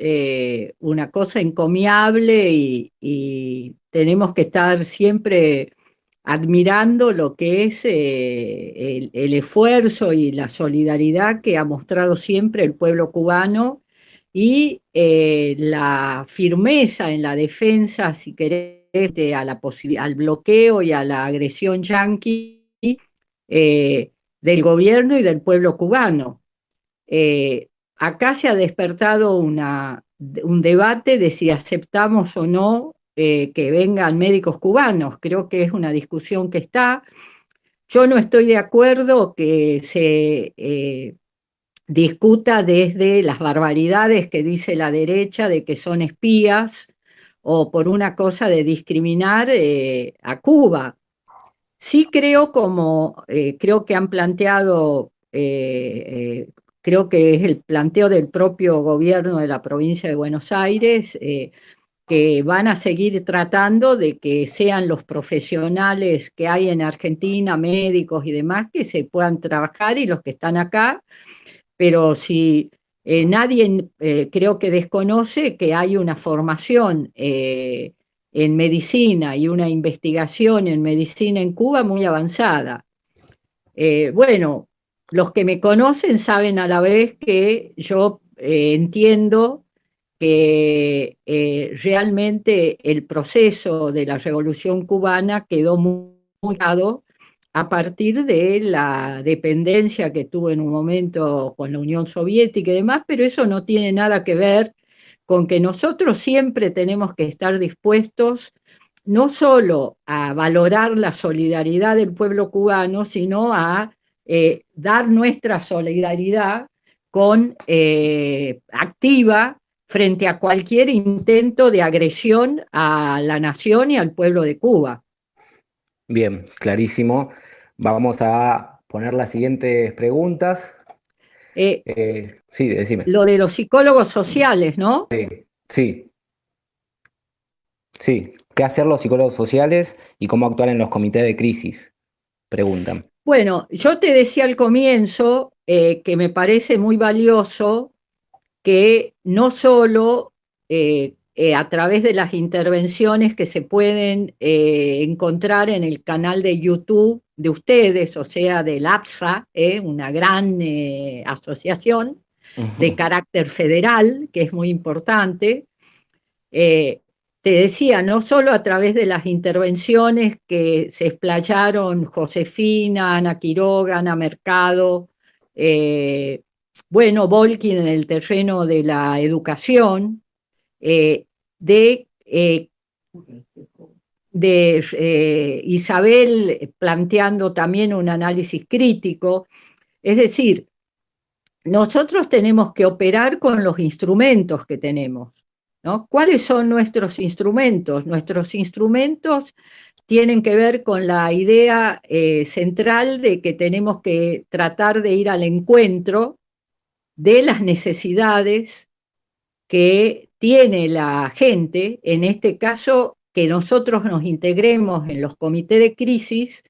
una cosa encomiable, y tenemos que estar siempre admirando lo que es el esfuerzo y la solidaridad que ha mostrado siempre el pueblo cubano, y la firmeza en la defensa, si querés, al bloqueo y a la agresión yanqui, del gobierno y del pueblo cubano. Acá se ha despertado un debate de si aceptamos o no que vengan médicos cubanos. Creo que es una discusión que está. Yo no estoy de acuerdo que se discuta desde las barbaridades que dice la derecha de que son espías, o por una cosa de discriminar a Cuba. Sí creo, creo que han planteado, creo que es el planteo del propio gobierno de la provincia de Buenos Aires, que van a seguir tratando de que sean los profesionales que hay en Argentina, médicos y demás, que se puedan trabajar, y los que están acá. Pero si nadie, creo que desconoce que hay una formación en medicina y una investigación en medicina en Cuba muy avanzada. Bueno, los que me conocen saben a la vez que yo entiendo que realmente el proceso de la Revolución Cubana quedó muy dado a partir de la dependencia que tuvo en un momento con la Unión Soviética y demás, pero eso no tiene nada que ver con que nosotros siempre tenemos que estar dispuestos no solo a valorar la solidaridad del pueblo cubano, sino a dar nuestra solidaridad con activa frente a cualquier intento de agresión a la nación y al pueblo de Cuba. Bien, clarísimo. Vamos a poner las siguientes preguntas. Eh, Sí, decime. lo de los psicólogos sociales, ¿no? Sí, sí, sí. ¿Qué hacer los psicólogos sociales y cómo actuar en los comités de crisis? Preguntan. Bueno, yo te decía al comienzo que me parece muy valioso que no solo a través de las intervenciones que se pueden encontrar en el canal de YouTube de ustedes, o sea, del APSA, una gran asociación de Ujú. carácter federal, que es muy importante. Eh, Te decía, no solo a través de las intervenciones que se explayaron Josefina, Ana Quiroga, Ana Mercado, eh, bueno, Volkin en el terreno de la educación, eh, de, eh, de Isabel planteando también un análisis crítico. Es decir, nosotros tenemos que operar con los instrumentos que tenemos, ¿no? ¿Cuáles son nuestros instrumentos? Nuestros instrumentos tienen que ver con la idea central de que tenemos que tratar de ir al encuentro de las necesidades que tiene la gente, en este caso, que nosotros nos integremos en los comités de crisis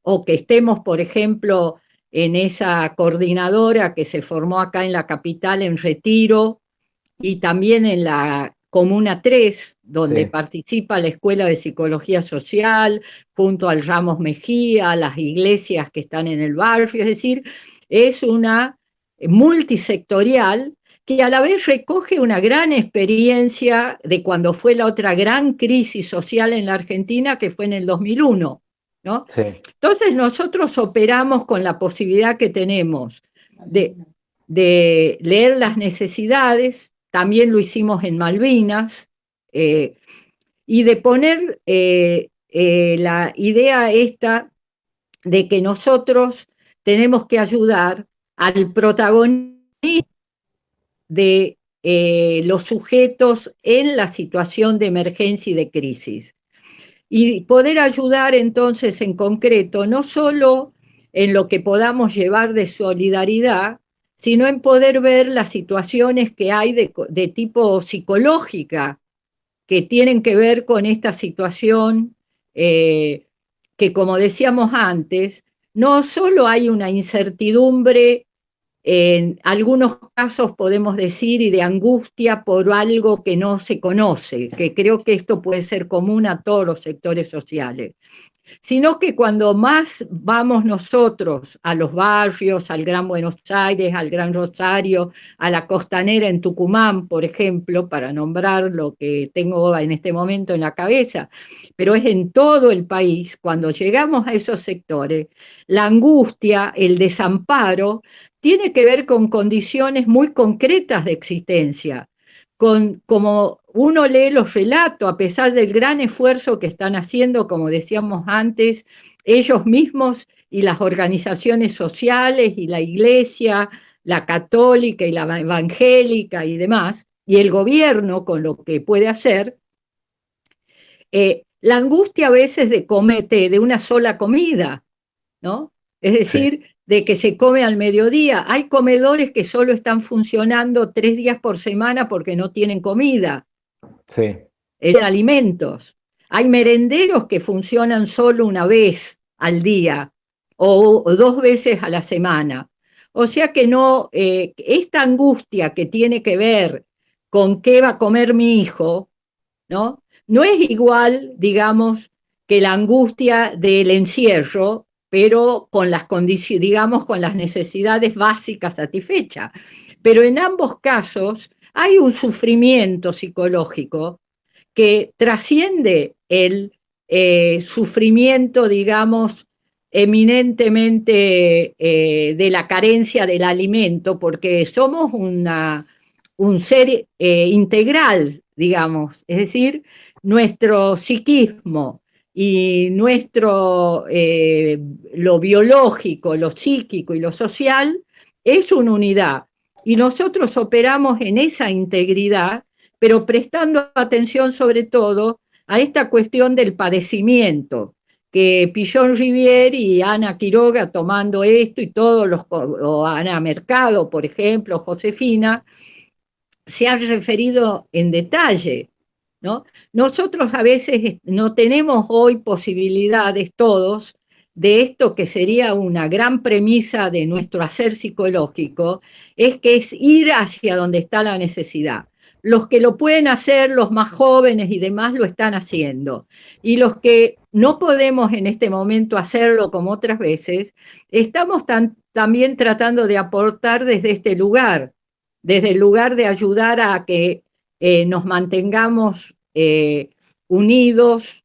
o que estemos, por ejemplo, en esa coordinadora que se formó acá en la capital en Retiro y también en la Comuna 3, donde Sí. participa la Escuela de Psicología Social, junto al Ramos Mejía, las iglesias que están en el barrio, es decir, es una multisectorial que a la vez recoge una gran experiencia de cuando fue la otra gran crisis social en la Argentina, que fue en el 2001, ¿no? Sí. Entonces nosotros operamos con la posibilidad que tenemos de, de leer las necesidades, también lo hicimos en Malvinas, y de poner la idea esta de que nosotros tenemos que ayudar al protagonista de los sujetos en la situación de emergencia y de crisis. Y poder ayudar entonces en concreto, no solo en lo que podamos llevar de solidaridad, sino en poder ver las situaciones que hay de tipo psicológica que tienen que ver con esta situación que, como decíamos antes, no solo hay una incertidumbre en algunos casos podemos decir, y de angustia por algo que no se conoce, que creo que esto puede ser común a todos los sectores sociales, sino que cuando más vamos nosotros a los barrios, al Gran Buenos Aires, al Gran Rosario, a la Costanera en Tucumán, por ejemplo, para nombrar lo que tengo en este momento en la cabeza, pero es en todo el país, cuando llegamos a esos sectores, la angustia, el desamparo, tiene que ver con condiciones muy concretas de existencia, con como uno lee los relatos, a pesar del gran esfuerzo que están haciendo, como decíamos antes, ellos mismos y las organizaciones sociales y la iglesia, la católica y la evangélica y demás, y el gobierno con lo que puede hacer, la angustia a veces de comete de una sola comida, ¿no? Es Sí. decir, de que se come al mediodía. Hay comedores que solo están funcionando 3 días por semana porque no tienen comida, Sí. en alimentos. Hay merenderos que funcionan solo una vez al día o 2 veces a la semana. O sea que no, esta angustia que tiene que ver con qué va a comer mi hijo, ¿no? No es igual, digamos, que la angustia del encierro, pero con las condiciones, digamos, con las necesidades básicas satisfechas. Pero en ambos casos hay un sufrimiento psicológico que trasciende el sufrimiento, digamos, eminentemente de la carencia del alimento, porque somos un ser integral, digamos, es decir, nuestro psiquismo y lo biológico, lo psíquico y lo social es una unidad. Y nosotros operamos en esa integridad, pero prestando atención sobre todo a esta cuestión del padecimiento, que Pillon Rivière y Ana Quiroga tomando esto y todos o Ana Mercado, por ejemplo, Josefina, se han referido en detalle, ¿no? Nosotros a veces no tenemos hoy posibilidades todos de esto que sería una gran premisa de nuestro hacer psicológico, es que es ir hacia donde está la necesidad. Los que lo pueden hacer, los más jóvenes y demás, lo están haciendo. Y los que no podemos en este momento hacerlo como otras veces, estamos también tratando de aportar desde el lugar de ayudar a que nos mantengamos unidos,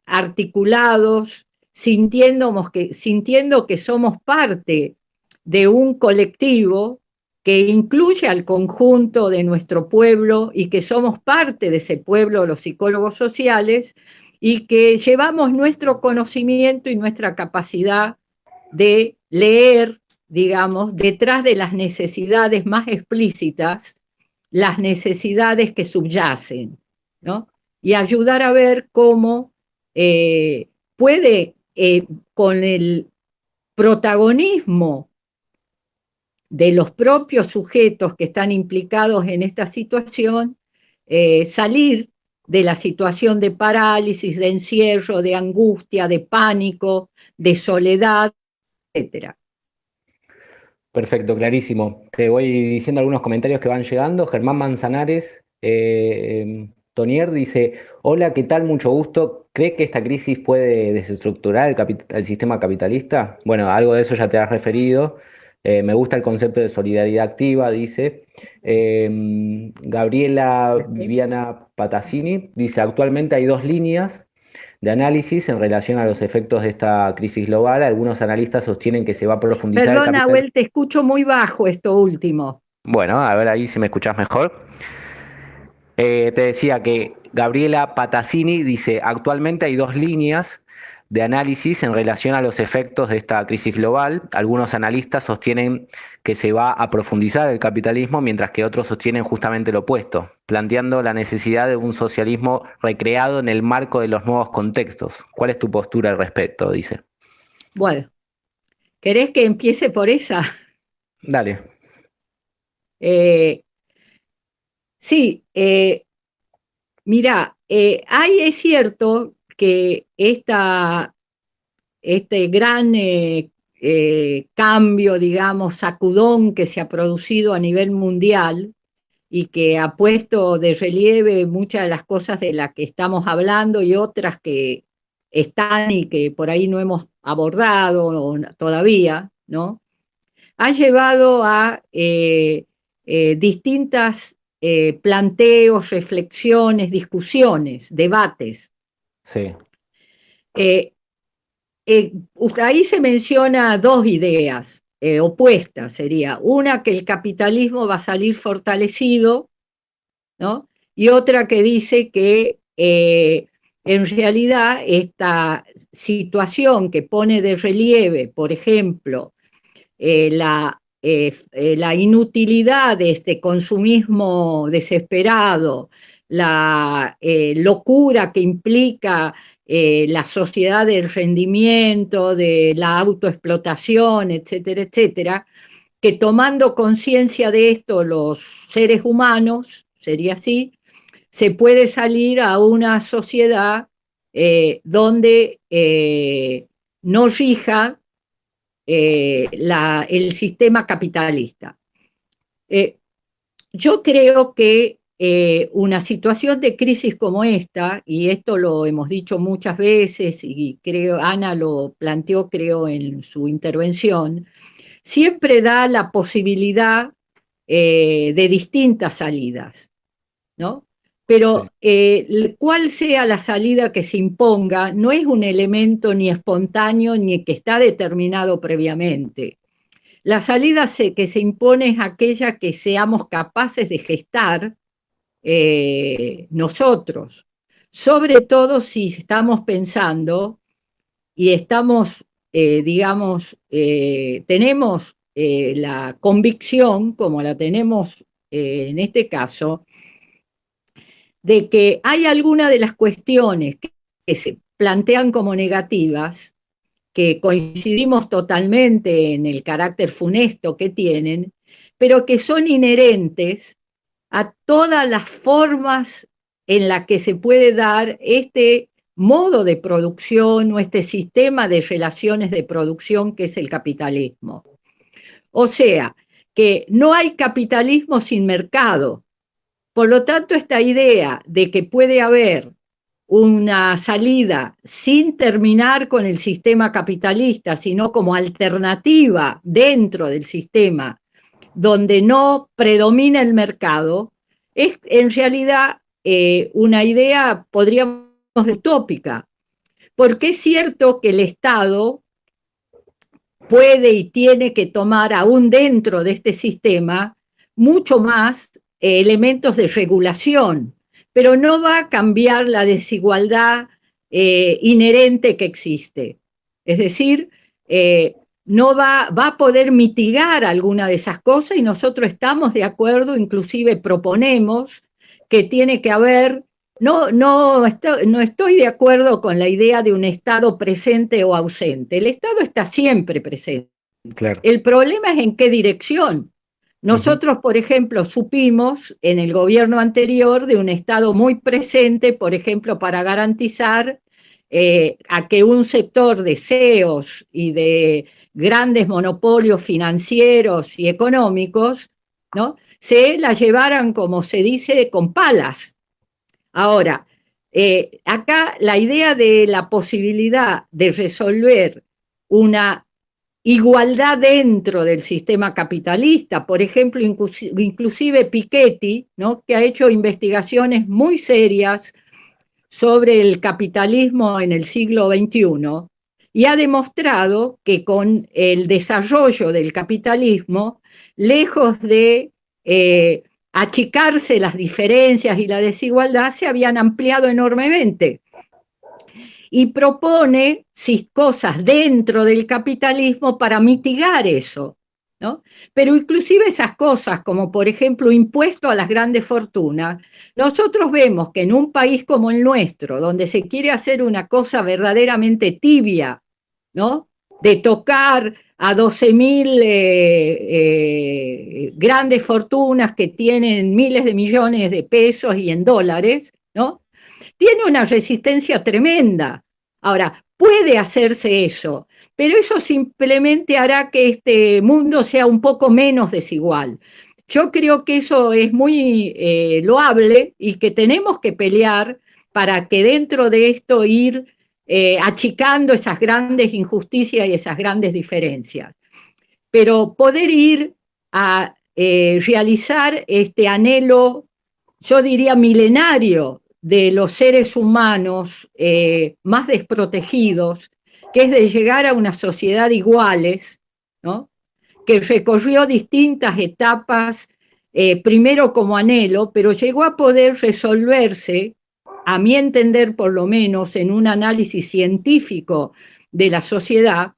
articulados, sintiendo que somos parte de un colectivo que incluye al conjunto de nuestro pueblo y que somos parte de ese pueblo, los psicólogos sociales, y que llevamos nuestro conocimiento y nuestra capacidad de leer, digamos, detrás de las necesidades más explícitas, las necesidades que subyacen, ¿no? Y ayudar a ver cómo puede, con el protagonismo de los propios sujetos que están implicados en esta situación, salir de la situación de parálisis, de encierro, de angustia, de pánico, de soledad, etcétera. Perfecto, clarísimo. Te voy diciendo algunos comentarios que van llegando. Germán Manzanares, Tonier dice, hola, ¿qué tal? Mucho gusto. ¿Cree que esta crisis puede desestructurar el sistema capitalista? Bueno, algo de eso ya te has referido. Me gusta el concepto de solidaridad activa, dice. Gabriela Viviana Patacini dice, actualmente hay dos líneas de análisis en relación a los efectos de esta crisis global. Algunos analistas sostienen que se va a profundizar el Perdón, capital. Nahuel, te escucho muy bajo esto último. Bueno, a ver ahí si me escuchás mejor. Te decía que Gabriela Patacini dice, actualmente hay dos líneas de análisis en relación a los efectos de esta crisis global. Algunos analistas sostienen que se va a profundizar el capitalismo, mientras que otros sostienen justamente lo opuesto, planteando la necesidad de un socialismo recreado en el marco de los nuevos contextos. ¿Cuál es tu postura al respecto? Dice. Bueno, ¿querés que empiece por esa? Dale. Eh, sí, mira, es cierto que este gran cambio, digamos, sacudón que se ha producido a nivel mundial y que ha puesto de relieve muchas de las cosas de las que estamos hablando y otras que están y que por ahí no hemos abordado todavía, ¿no? Ha llevado a distintas planteos, reflexiones, discusiones, debates. Sí. Eh, Ahí se menciona dos ideas opuestas, sería una que el capitalismo va a salir fortalecido, ¿no? Y otra que dice que en realidad esta situación que pone de relieve, por ejemplo, la inutilidad de este consumismo desesperado, la locura que implica la sociedad del rendimiento, de la autoexplotación, etcétera, etcétera, que tomando conciencia de esto los seres humanos, sería así, se puede salir a una sociedad donde no rija el sistema capitalista. Yo creo que una situación de crisis como esta, y esto lo hemos dicho muchas veces, y creo Ana lo planteó, creo, en su intervención, siempre da la posibilidad de distintas salidas, ¿no? Sí. Pero cuál sea la salida que se imponga no es un elemento ni espontáneo ni que está determinado previamente. La salida que se impone es aquella que seamos capaces de gestar nosotros. sobre todo si estamos pensando y estamos, tenemos la convicción, como la tenemos en este caso, de que hay algunas de las cuestiones que se plantean como negativas, que coincidimos totalmente en el carácter funesto que tienen, pero que son inherentes a todas las formas en las que se puede dar este modo de producción o este sistema de relaciones de producción que es el capitalismo. O sea, que no hay capitalismo sin mercado. Por lo tanto, esta idea de que puede haber una salida sin terminar con el sistema capitalista, sino como alternativa dentro del sistema donde no predomina el mercado, es en realidad una idea, podríamos decir, utópica, porque es cierto que el Estado puede y tiene que tomar aún dentro de este sistema mucho más elementos de regulación, pero no va a cambiar la desigualdad inherente que existe. Es decir, no va a poder mitigar alguna de esas cosas y nosotros estamos de acuerdo, inclusive proponemos que tiene que haber, no estoy de acuerdo con la idea de un Estado presente o ausente. El Estado está siempre presente. Claro. El problema es en qué dirección. Nosotros, por ejemplo, supimos en el gobierno anterior de un Estado muy presente, por ejemplo, para garantizar a que un sector de CEOs y de grandes monopolios financieros y económicos, ¿no?, se la llevaran, como se dice, con palas. Ahora, acá la idea de la posibilidad de resolver una igualdad dentro del sistema capitalista, por ejemplo, inclusive Piketty, ¿no?, que ha hecho investigaciones muy serias sobre el capitalismo en el siglo XXI y ha demostrado que con el desarrollo del capitalismo, lejos de achicarse las diferencias y la desigualdad, se habían ampliado enormemente. Y propone cosas dentro del capitalismo para mitigar eso, ¿no? Pero inclusive esas cosas, como por ejemplo impuesto a las grandes fortunas, nosotros vemos que en un país como el nuestro, donde se quiere hacer una cosa verdaderamente tibia, ¿no?, de tocar a 12.000 grandes fortunas que tienen miles de millones de pesos y en dólares, ¿no?, tiene una resistencia tremenda. Ahora, puede hacerse eso, pero eso simplemente hará que este mundo sea un poco menos desigual. Yo creo que eso es muy loable y que tenemos que pelear para que dentro de esto ir achicando esas grandes injusticias y esas grandes diferencias. Pero poder ir a realizar este anhelo, yo diría milenario, de los seres humanos más desprotegidos, que es de llegar a una sociedad iguales, ¿no?, que recorrió distintas etapas, primero como anhelo, pero llegó a poder resolverse, a mi entender por lo menos, en un análisis científico de la sociedad,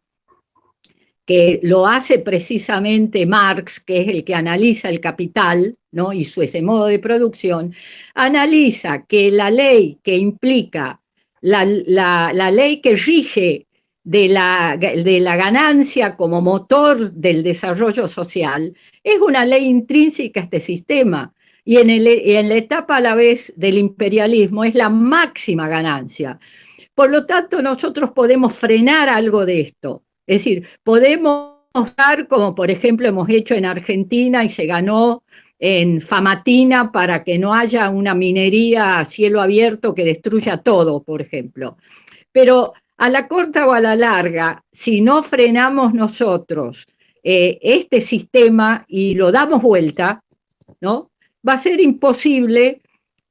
que lo hace precisamente Marx, que es el que analiza el capital, ¿no?, y ese modo de producción, analiza que la ley que implica, la ley que rige de la ganancia como motor del desarrollo social, es una ley intrínseca a este sistema, y en la etapa a la vez del imperialismo es la máxima ganancia. Por lo tanto, nosotros podemos frenar algo de esto. Es decir, podemos dar, como por ejemplo hemos hecho en Argentina y se ganó en Famatina para que no haya una minería a cielo abierto que destruya todo, por ejemplo. Pero a la corta o a la larga, si no frenamos nosotros este sistema y lo damos vuelta, ¿no?, va a ser imposible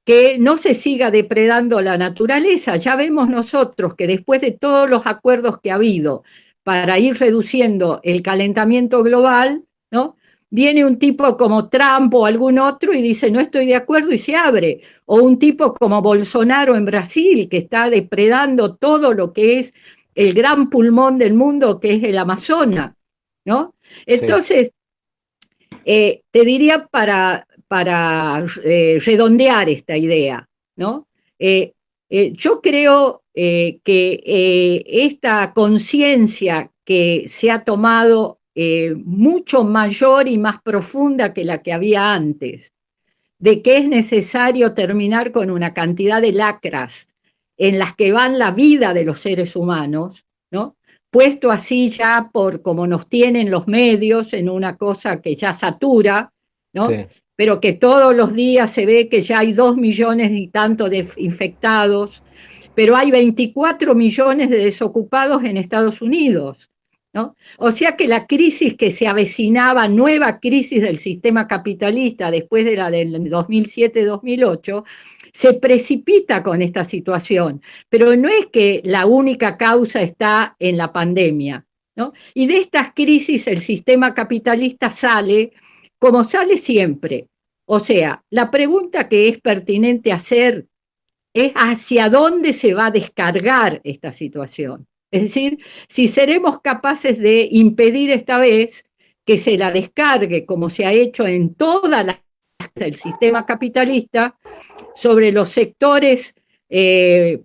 que no se siga depredando la naturaleza. Ya vemos nosotros que después de todos los acuerdos que ha habido para ir reduciendo el calentamiento global, ¿no?, viene un tipo como Trump o algún otro y dice no estoy de acuerdo y se abre, o un tipo como Bolsonaro en Brasil que está depredando todo lo que es el gran pulmón del mundo que es el Amazonas, ¿no? Sí. Entonces, te diría para redondear esta idea, ¿no? Eh, yo creo que esta conciencia que se ha tomado mucho mayor y más profunda que la que había antes, de que es necesario terminar con una cantidad de lacras en las que van la vida de los seres humanos, ¿no? Puesto así ya por como nos tienen los medios en una cosa que ya satura, ¿no? Sí. Pero que todos los días se ve que ya hay 2 millones y tanto de infectados, pero hay 24 millones de desocupados en Estados Unidos, ¿no? O sea que la crisis que se avecinaba, nueva crisis del sistema capitalista después de la del 2007-2008, se precipita con esta situación, pero no es que la única causa está en la pandemia, ¿no? Y de estas crisis el sistema capitalista sale como sale siempre. O sea, la pregunta que es pertinente hacer es hacia dónde se va a descargar esta situación. Es decir, si seremos capaces de impedir esta vez que se la descargue, como se ha hecho en toda el sistema capitalista, sobre los sectores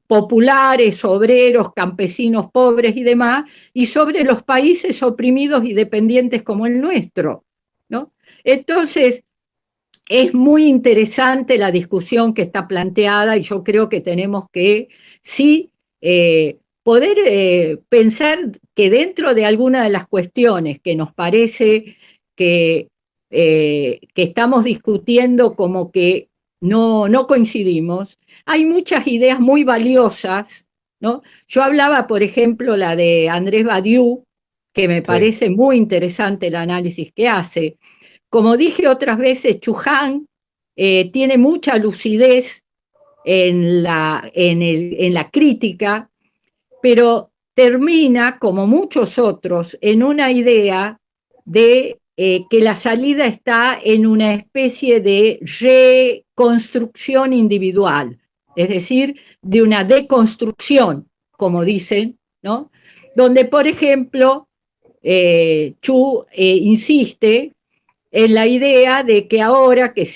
populares, obreros, campesinos, pobres y demás, y sobre los países oprimidos y dependientes como el nuestro, ¿no? Entonces, es muy interesante la discusión que está planteada y yo creo que tenemos que, sí, poder pensar que dentro de alguna de las cuestiones que nos parece que estamos discutiendo como que no coincidimos, hay muchas ideas muy valiosas, ¿no? Yo hablaba, por ejemplo, la de Andrés Badiou, que me Sí. parece muy interesante el análisis que hace. Como dije otras veces, Chuján tiene mucha lucidez en la crítica, pero termina, como muchos otros, en una idea de que la salida está en una especie de reconstrucción individual, es decir, de una deconstrucción, como dicen, ¿no? Donde, por ejemplo, Chu insiste en la idea de que ahora que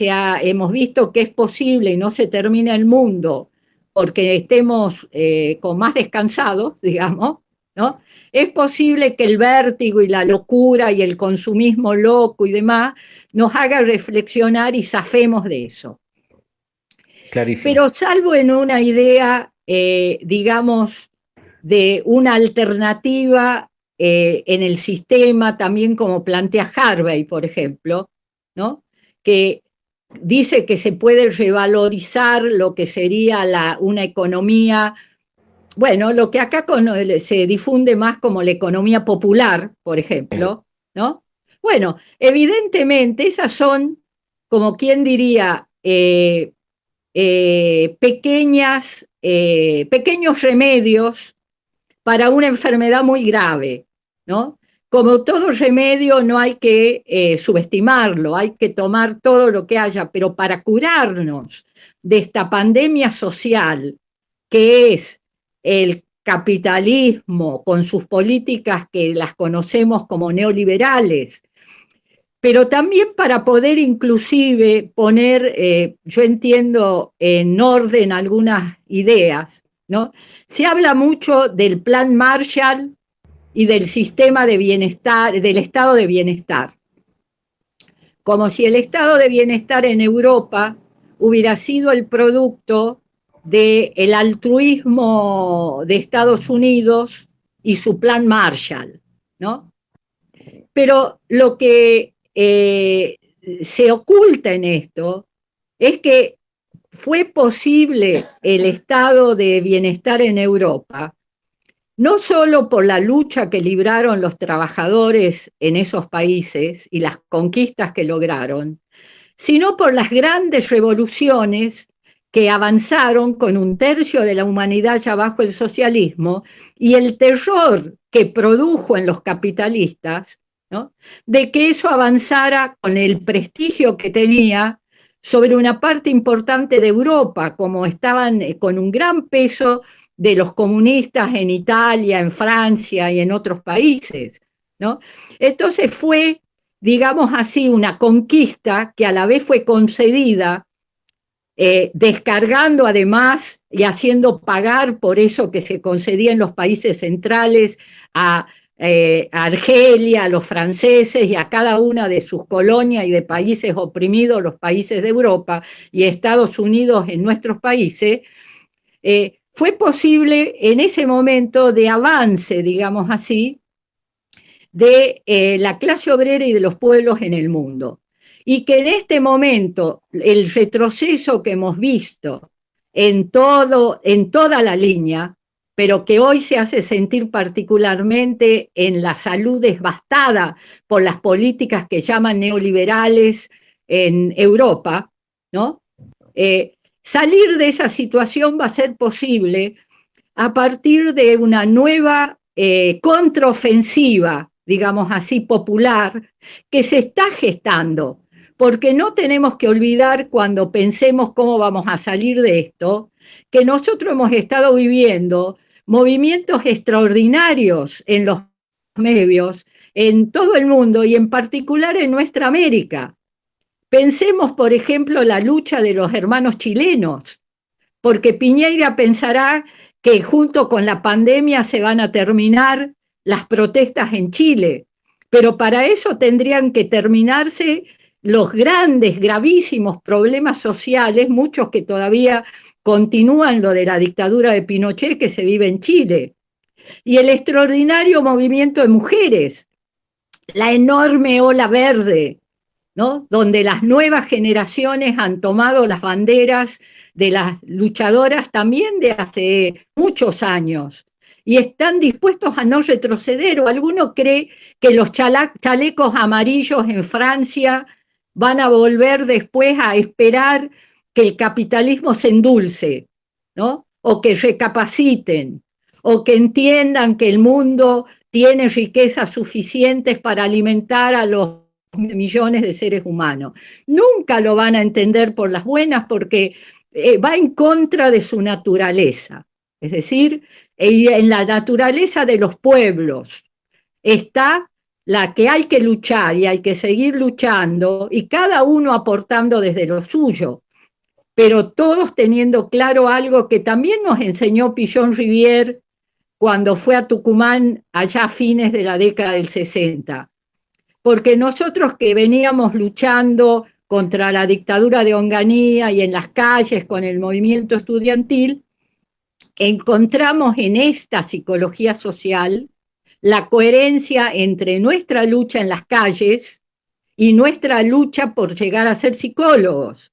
hemos visto que es posible y no se termina el mundo porque estemos con más descansados, digamos, ¿no? Es posible que el vértigo y la locura y el consumismo loco y demás nos haga reflexionar y zafemos de eso. Clarísimo. Pero salvo en una idea, digamos, de una alternativa en el sistema, también como plantea Harvey, por ejemplo, ¿no? Que dice que se puede revalorizar lo que sería una economía, bueno, lo que acá se difunde más como la economía popular, por ejemplo, ¿no? Bueno, evidentemente esas son, como quien diría, pequeños remedios para una enfermedad muy grave, ¿no? Como todo remedio no hay que subestimarlo, hay que tomar todo lo que haya, pero para curarnos de esta pandemia social que es el capitalismo con sus políticas que las conocemos como neoliberales, pero también para poder inclusive poner, yo entiendo, en orden algunas ideas, ¿no? Se habla mucho del plan Marshall y del sistema de bienestar, del estado de bienestar, como si el estado de bienestar en Europa hubiera sido el producto del altruismo de Estados Unidos y su plan Marshall, ¿no? Pero lo que se oculta en esto es que fue posible el estado de bienestar en Europa, no solo por la lucha que libraron los trabajadores en esos países y las conquistas que lograron, sino por las grandes revoluciones que avanzaron con un tercio de la humanidad ya bajo el socialismo y el terror que produjo en los capitalistas ¿no? De que eso avanzara con el prestigio que tenía sobre una parte importante de Europa, como estaban con un gran peso de los comunistas en Italia, en Francia y en otros países, ¿no? Entonces fue, digamos así, una conquista que a la vez fue concedida, descargando además y haciendo pagar por eso que se concedía en los países centrales a Argelia, a los franceses y a cada una de sus colonias y de países oprimidos, los países de Europa y Estados Unidos en nuestros países, fue posible en ese momento de avance, digamos así, de la clase obrera y de los pueblos en el mundo. Y que en este momento el retroceso que hemos visto en toda la línea, pero que hoy se hace sentir particularmente en la salud devastada por las políticas que llaman neoliberales en Europa, ¿no? Salir de esa situación va a ser posible a partir de una nueva contraofensiva, digamos así, popular, que se está gestando, porque no tenemos que olvidar cuando pensemos cómo vamos a salir de esto, que nosotros hemos estado viviendo movimientos extraordinarios en los medios, en todo el mundo y en particular en nuestra América. Pensemos, por ejemplo, la lucha de los hermanos chilenos, porque Piñera pensará que junto con la pandemia se van a terminar las protestas en Chile, pero para eso tendrían que terminarse los grandes, gravísimos problemas sociales, muchos que todavía continúan lo de la dictadura de Pinochet que se vive en Chile, y el extraordinario movimiento de mujeres, la enorme ola verde, ¿no? Donde las nuevas generaciones han tomado las banderas de las luchadoras también de hace muchos años y están dispuestos a no retroceder, o alguno cree que los chalecos amarillos en Francia van a volver después a esperar que el capitalismo se endulce, ¿no? O que recapaciten, o que entiendan que el mundo tiene riquezas suficientes para alimentar a los millones de seres humanos. Nunca lo van a entender por las buenas porque va en contra de su naturaleza. Es decir, en la naturaleza de los pueblos está la que hay que luchar y hay que seguir luchando y cada uno aportando desde lo suyo, pero todos teniendo claro algo que también nos enseñó Pichon Rivière cuando fue a Tucumán allá a fines de la década del 60. Porque nosotros que veníamos luchando contra la dictadura de Onganía y en las calles con el movimiento estudiantil, encontramos en esta psicología social la coherencia entre nuestra lucha en las calles y nuestra lucha por llegar a ser psicólogos.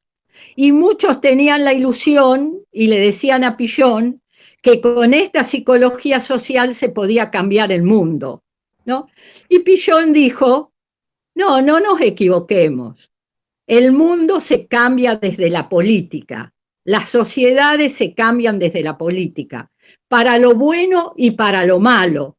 Y muchos tenían la ilusión y le decían a Pichon que con esta psicología social se podía cambiar el mundo, ¿no? Y Pichon dijo, no nos equivoquemos. El mundo se cambia desde la política. Las sociedades se cambian desde la política, para lo bueno y para lo malo.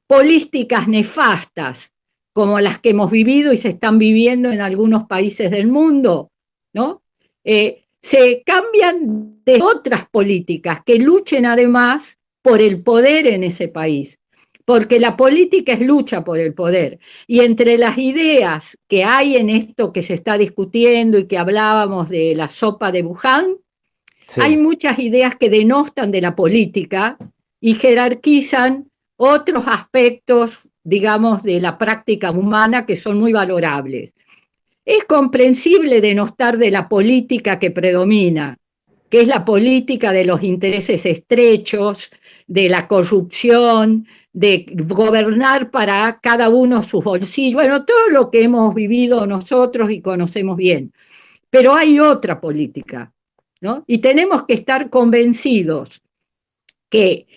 Políticas nefastas, como las que hemos vivido y se están viviendo en algunos países del mundo, ¿no? Se cambian de otras políticas que luchen además por el poder en ese país, porque la política es lucha por el poder. Y entre las ideas que hay en esto que se está discutiendo y que hablábamos de la sopa de Wuhan, sí, hay muchas ideas que denostan de la política y jerarquizan otros aspectos, digamos, de la práctica humana que son muy valorables. Es comprensible denostar de la política que predomina, que es la política de los intereses estrechos, de la corrupción, de gobernar para cada uno sus bolsillos, bueno, todo lo que hemos vivido nosotros y conocemos bien. Pero hay otra política, ¿no? Y tenemos que estar convencidos que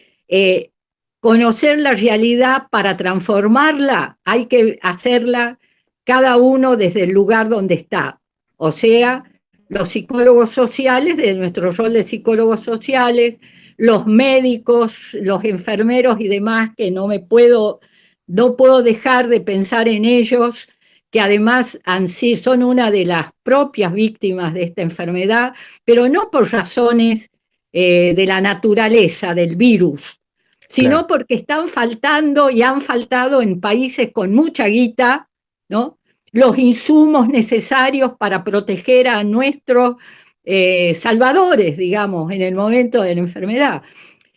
conocer la realidad para transformarla hay que hacerla cada uno desde el lugar donde está. O sea, los psicólogos sociales, de nuestro rol de psicólogos sociales, los médicos, los enfermeros y demás, que no me puedo no puedo dejar de pensar en ellos, que además son una de las propias víctimas de esta enfermedad, pero no por razones de la naturaleza del virus, Claro, sino porque están faltando y han faltado en países con mucha guita, ¿no? Los insumos necesarios para proteger a nuestros salvadores, digamos, en el momento de la enfermedad.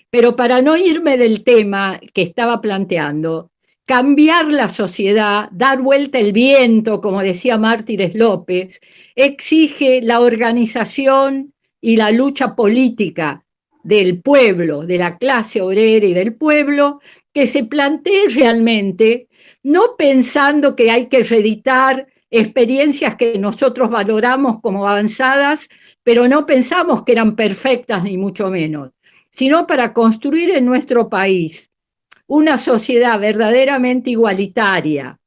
Pero para no irme del tema que estaba planteando, cambiar la sociedad, dar vuelta el viento, como decía Mártires López, exige la organización y la lucha política del pueblo, de la clase obrera y del pueblo, que se plantee realmente, no pensando que hay que reeditar experiencias que nosotros valoramos como avanzadas, pero no pensamos que eran perfectas ni mucho menos, sino para construir en nuestro país una sociedad verdaderamente igualitaria,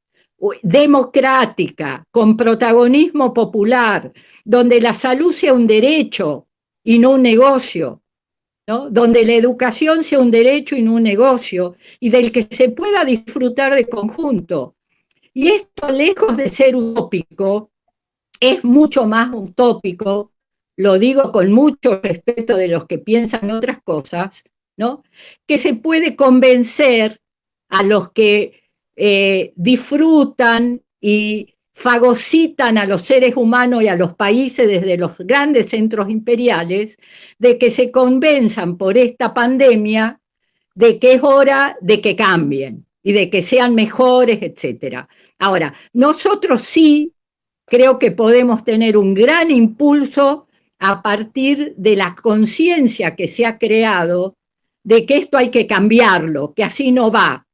democrática, con protagonismo popular, donde la salud sea un derecho y no un negocio, ¿no? Donde la educación sea un derecho y no un negocio, y del que se pueda disfrutar de conjunto. Y esto, lejos de ser utópico, es mucho más utópico, lo digo con mucho respeto de los que piensan otras cosas, ¿no? Que se puede convencer a los que disfrutan y fagocitan a los seres humanos y a los países desde los grandes centros imperiales, de que se convenzan por esta pandemia de que es hora de que cambien y de que sean mejores, etcétera. Ahora, nosotros sí creo que podemos tener un gran impulso a partir de la conciencia que se ha creado de que esto hay que cambiarlo, que así no va,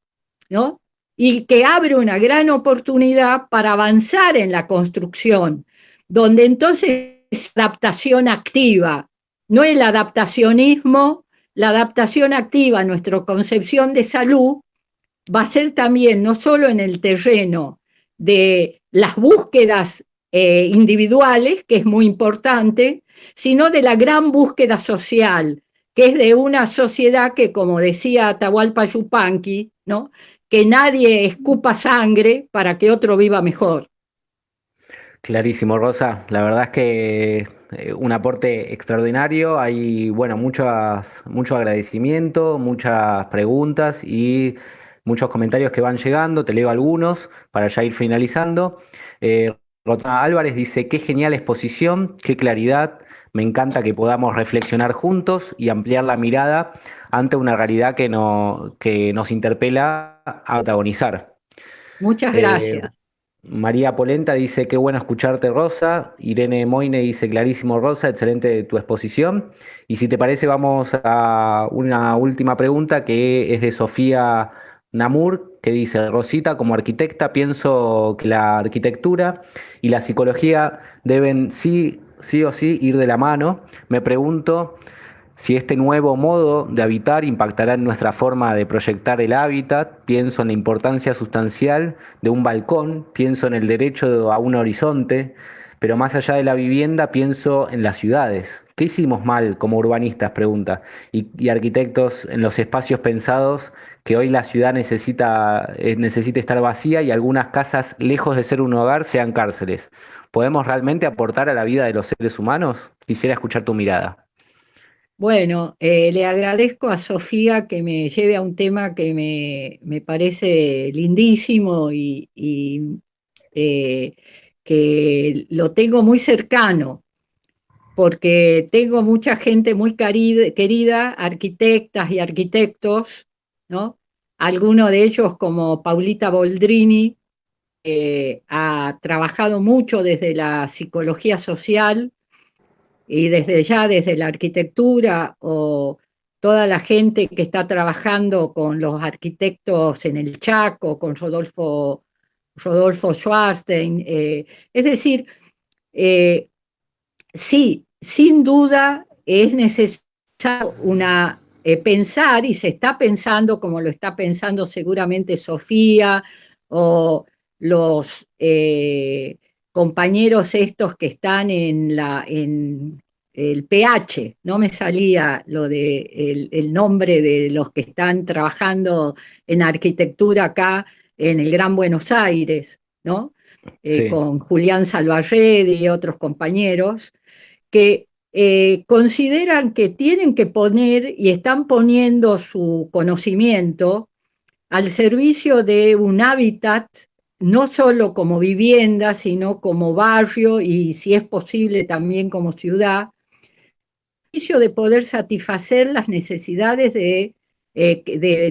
¿no? Y que abre una gran oportunidad para avanzar en la construcción, donde entonces es adaptación activa, no el adaptacionismo, la adaptación activa, nuestra concepción de salud, va a ser también no solo en el terreno de las búsquedas individuales, que es muy importante, sino de la gran búsqueda social, que es de una sociedad que, como decía Atahualpa Yupanqui, ¿no? Que nadie escupa sangre para que otro viva mejor. clarísimo, Rosa. La verdad es que un aporte extraordinario. Hay, bueno, mucho agradecimiento, muchas preguntas y muchos comentarios que van llegando. Te leo algunos para ya ir finalizando. Rosana Álvarez dice, qué genial exposición, qué claridad. Me encanta que podamos reflexionar juntos y ampliar la mirada ante una realidad que nos interpela a protagonizar. Muchas Eh, gracias. María Polenta dice, qué bueno escucharte, Rosa. Irene Moine dice, clarísimo, Rosa, excelente tu exposición. Y si te parece, vamos a una última pregunta que es de Sofía Namur, que dice, Rosita, como arquitecta, pienso que la arquitectura y la psicología deben sí o sí ir de la mano. Me pregunto si este nuevo modo de habitar impactará en nuestra forma de proyectar el hábitat, pienso en la importancia sustancial de un balcón, pienso en el derecho a un horizonte, pero más allá de la vivienda pienso en las ciudades. ¿Qué hicimos mal como urbanistas? Pregunta. Y arquitectos en los espacios pensados que hoy la ciudad necesita estar vacía y algunas casas, lejos de ser un hogar, sean cárceles. ¿Podemos realmente aportar a la vida de los seres humanos? Quisiera escuchar tu mirada. Bueno, le agradezco a Sofía que me lleve a un tema que me parece lindísimo y eh, que lo tengo muy cercano, porque tengo mucha gente muy querida, arquitectas y arquitectos, ¿no? Algunos de ellos, como Paulita Boldrini, ha trabajado mucho desde la psicología social y desde la arquitectura, o toda la gente que está trabajando con los arquitectos en el Chaco, con Rodolfo Schwarstein. Es decir, eh, sí, sin duda es necesario pensar, y se está pensando, como lo está pensando seguramente Sofía o los compañeros estos que están en el PH, no me salía lo de el nombre de los que están trabajando en arquitectura acá, en el Gran Buenos Aires, ¿no? Sí. Con Julián Salvarredi y otros compañeros, que consideran que tienen que poner y están poniendo su conocimiento al servicio de un hábitat, no solo como vivienda, sino como barrio y, si es posible, también como ciudad, de poder satisfacer las necesidades de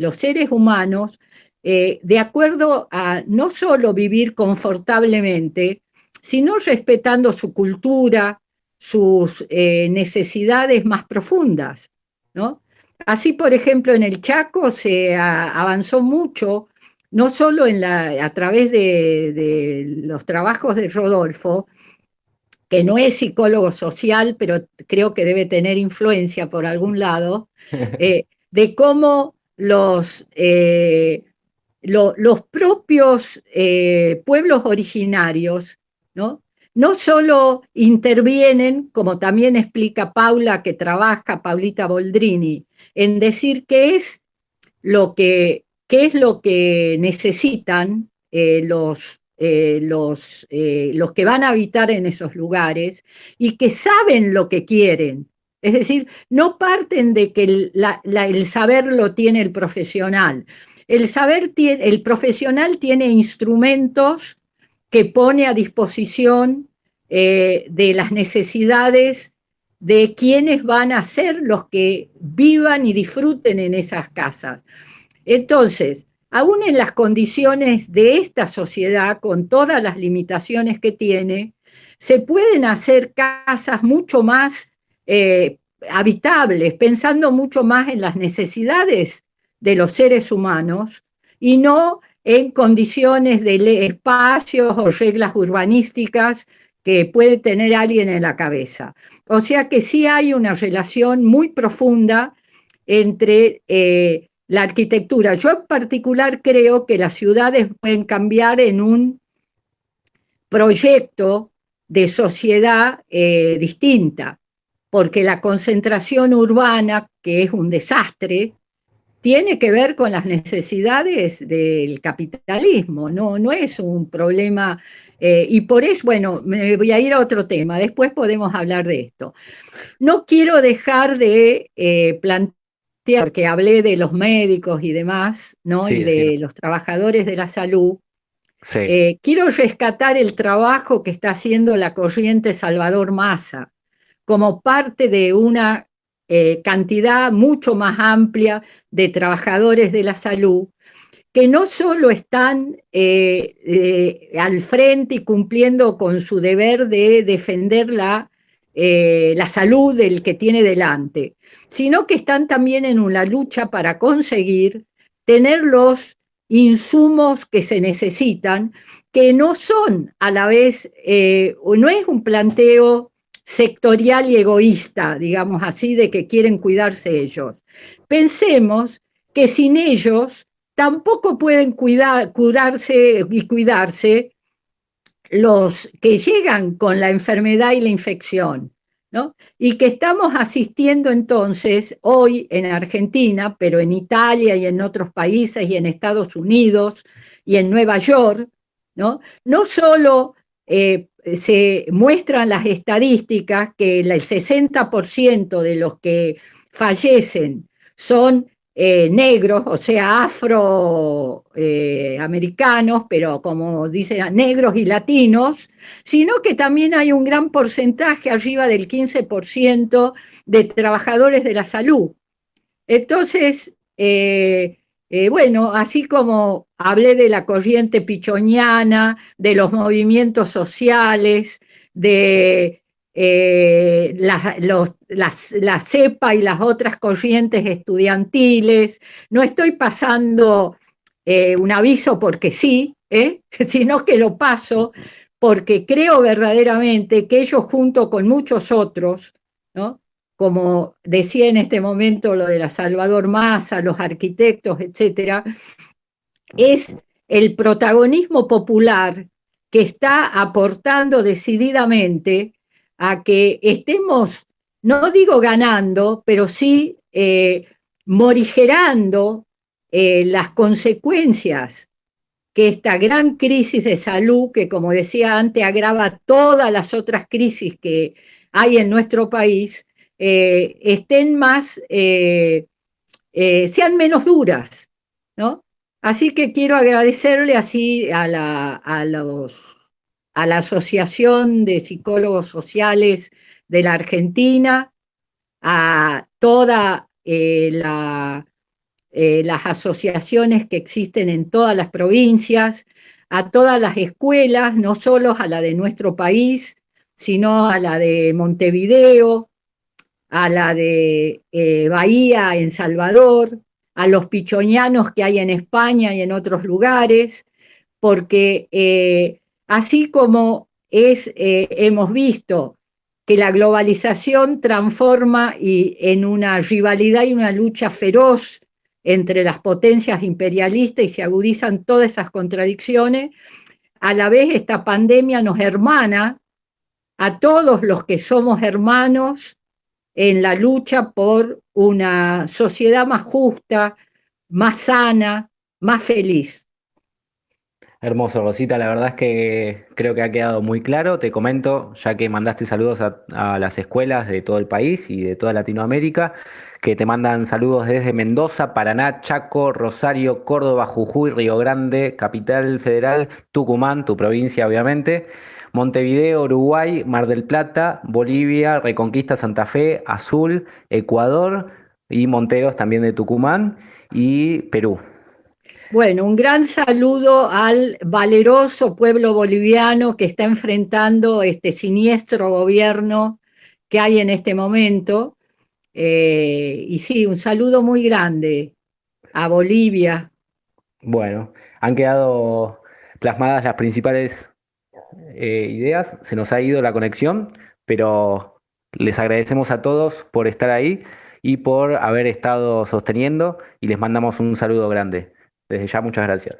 los seres humanos, de acuerdo a no solo vivir confortablemente, sino respetando su cultura, sus necesidades más profundas, ¿no? Así, por ejemplo, en el Chaco se avanzó mucho, no solo a través de los trabajos de Rodolfo, que no es psicólogo social, pero creo que debe tener influencia por algún lado, de cómo los propios pueblos originarios, ¿no? No solo intervienen, como también explica Paula, que trabaja, Paulita Boldrini, en decir qué es lo que necesitan los que van a habitar en esos lugares y que saben lo que quieren. Es decir, no parten de que el saber lo tiene el profesional. El profesional tiene instrumentos que pone a disposición de las necesidades de quienes van a ser los que vivan y disfruten en esas casas. Entonces, aún en las condiciones de esta sociedad, con todas las limitaciones que tiene, se pueden hacer casas mucho más habitables, pensando mucho más en las necesidades de los seres humanos y no en condiciones de espacios o reglas urbanísticas que puede tener alguien en la cabeza. O sea que sí hay una relación muy profunda entre la arquitectura. Yo en particular creo que las ciudades pueden cambiar en un proyecto de sociedad distinta, porque la concentración urbana, que es un desastre, tiene que ver con las necesidades del capitalismo, no es un problema, y por eso, bueno, me voy a ir a otro tema, después podemos hablar de esto. No quiero dejar de plantear, porque hablé de los médicos y demás, ¿no? Y Sí, sí, de los trabajadores de la salud. sí, Quiero rescatar el trabajo que está haciendo la corriente Salvador Massa como parte de una cantidad mucho más amplia de trabajadores de la salud que no solo están al frente y cumpliendo con su deber de defender la salud del que tiene delante, sino que están también en una lucha para conseguir tener los insumos que se necesitan, que no son a la vez, no es un planteo sectorial y egoísta, digamos así, de que quieren cuidarse ellos. Pensemos que sin ellos tampoco pueden curarse y cuidarse los que llegan con la enfermedad y la infección, ¿no? Y que estamos asistiendo entonces hoy en Argentina, pero en Italia y en otros países y en Estados Unidos y en Nueva York, ¿no? No solo se muestran las estadísticas que el 60% de los que fallecen son negros, o sea, afroamericanos, pero como dicen, negros y latinos, sino que también hay un gran porcentaje, arriba del 15%, de trabajadores de la salud. Entonces, bueno, así como hablé de la corriente pichoniana, de los movimientos sociales, de la CEPA y las otras corrientes estudiantiles, no estoy pasando un aviso porque sí, sino que lo paso porque creo verdaderamente que ellos junto con muchos otros, ¿no? Como decía en este momento lo de la Salvador Massa, los arquitectos, etcétera, es el protagonismo popular que está aportando decididamente a que estemos, no digo ganando, pero sí morigerando las consecuencias que esta gran crisis de salud, que como decía antes, agrava todas las otras crisis que hay en nuestro país, estén más, sean menos duras, ¿no? Así que quiero agradecerle así a la Asociación de Psicólogos Sociales de la Argentina, a todas las asociaciones que existen en todas las provincias, a todas las escuelas, no solo a la de nuestro país, sino a la de Montevideo, a la de Bahía en Salvador, a los pichoñanos que hay en España y en otros lugares, porque así como hemos visto que la globalización transforma en una rivalidad y una lucha feroz entre las potencias imperialistas y se agudizan todas esas contradicciones, a la vez esta pandemia nos hermana a todos los que somos hermanos en la lucha por una sociedad más justa, más sana, más feliz. Hermoso, Rosita. La verdad es que creo que ha quedado muy claro. Te comento, ya que mandaste saludos a las escuelas de todo el país y de toda Latinoamérica, que te mandan saludos desde Mendoza, Paraná, Chaco, Rosario, Córdoba, Jujuy, Río Grande, Capital Federal, Tucumán, tu provincia obviamente, Montevideo, Uruguay, Mar del Plata, Bolivia, Reconquista, Santa Fe, Azul, Ecuador y Monteros también de Tucumán y Perú. Bueno, un gran saludo al valeroso pueblo boliviano que está enfrentando este siniestro gobierno que hay en este momento. Y sí, un saludo muy grande a Bolivia. Bueno, han quedado plasmadas las principales ideas, se nos ha ido la conexión, pero les agradecemos a todos por estar ahí y por haber estado sosteniendo y les mandamos un saludo grande. Desde ya, muchas gracias.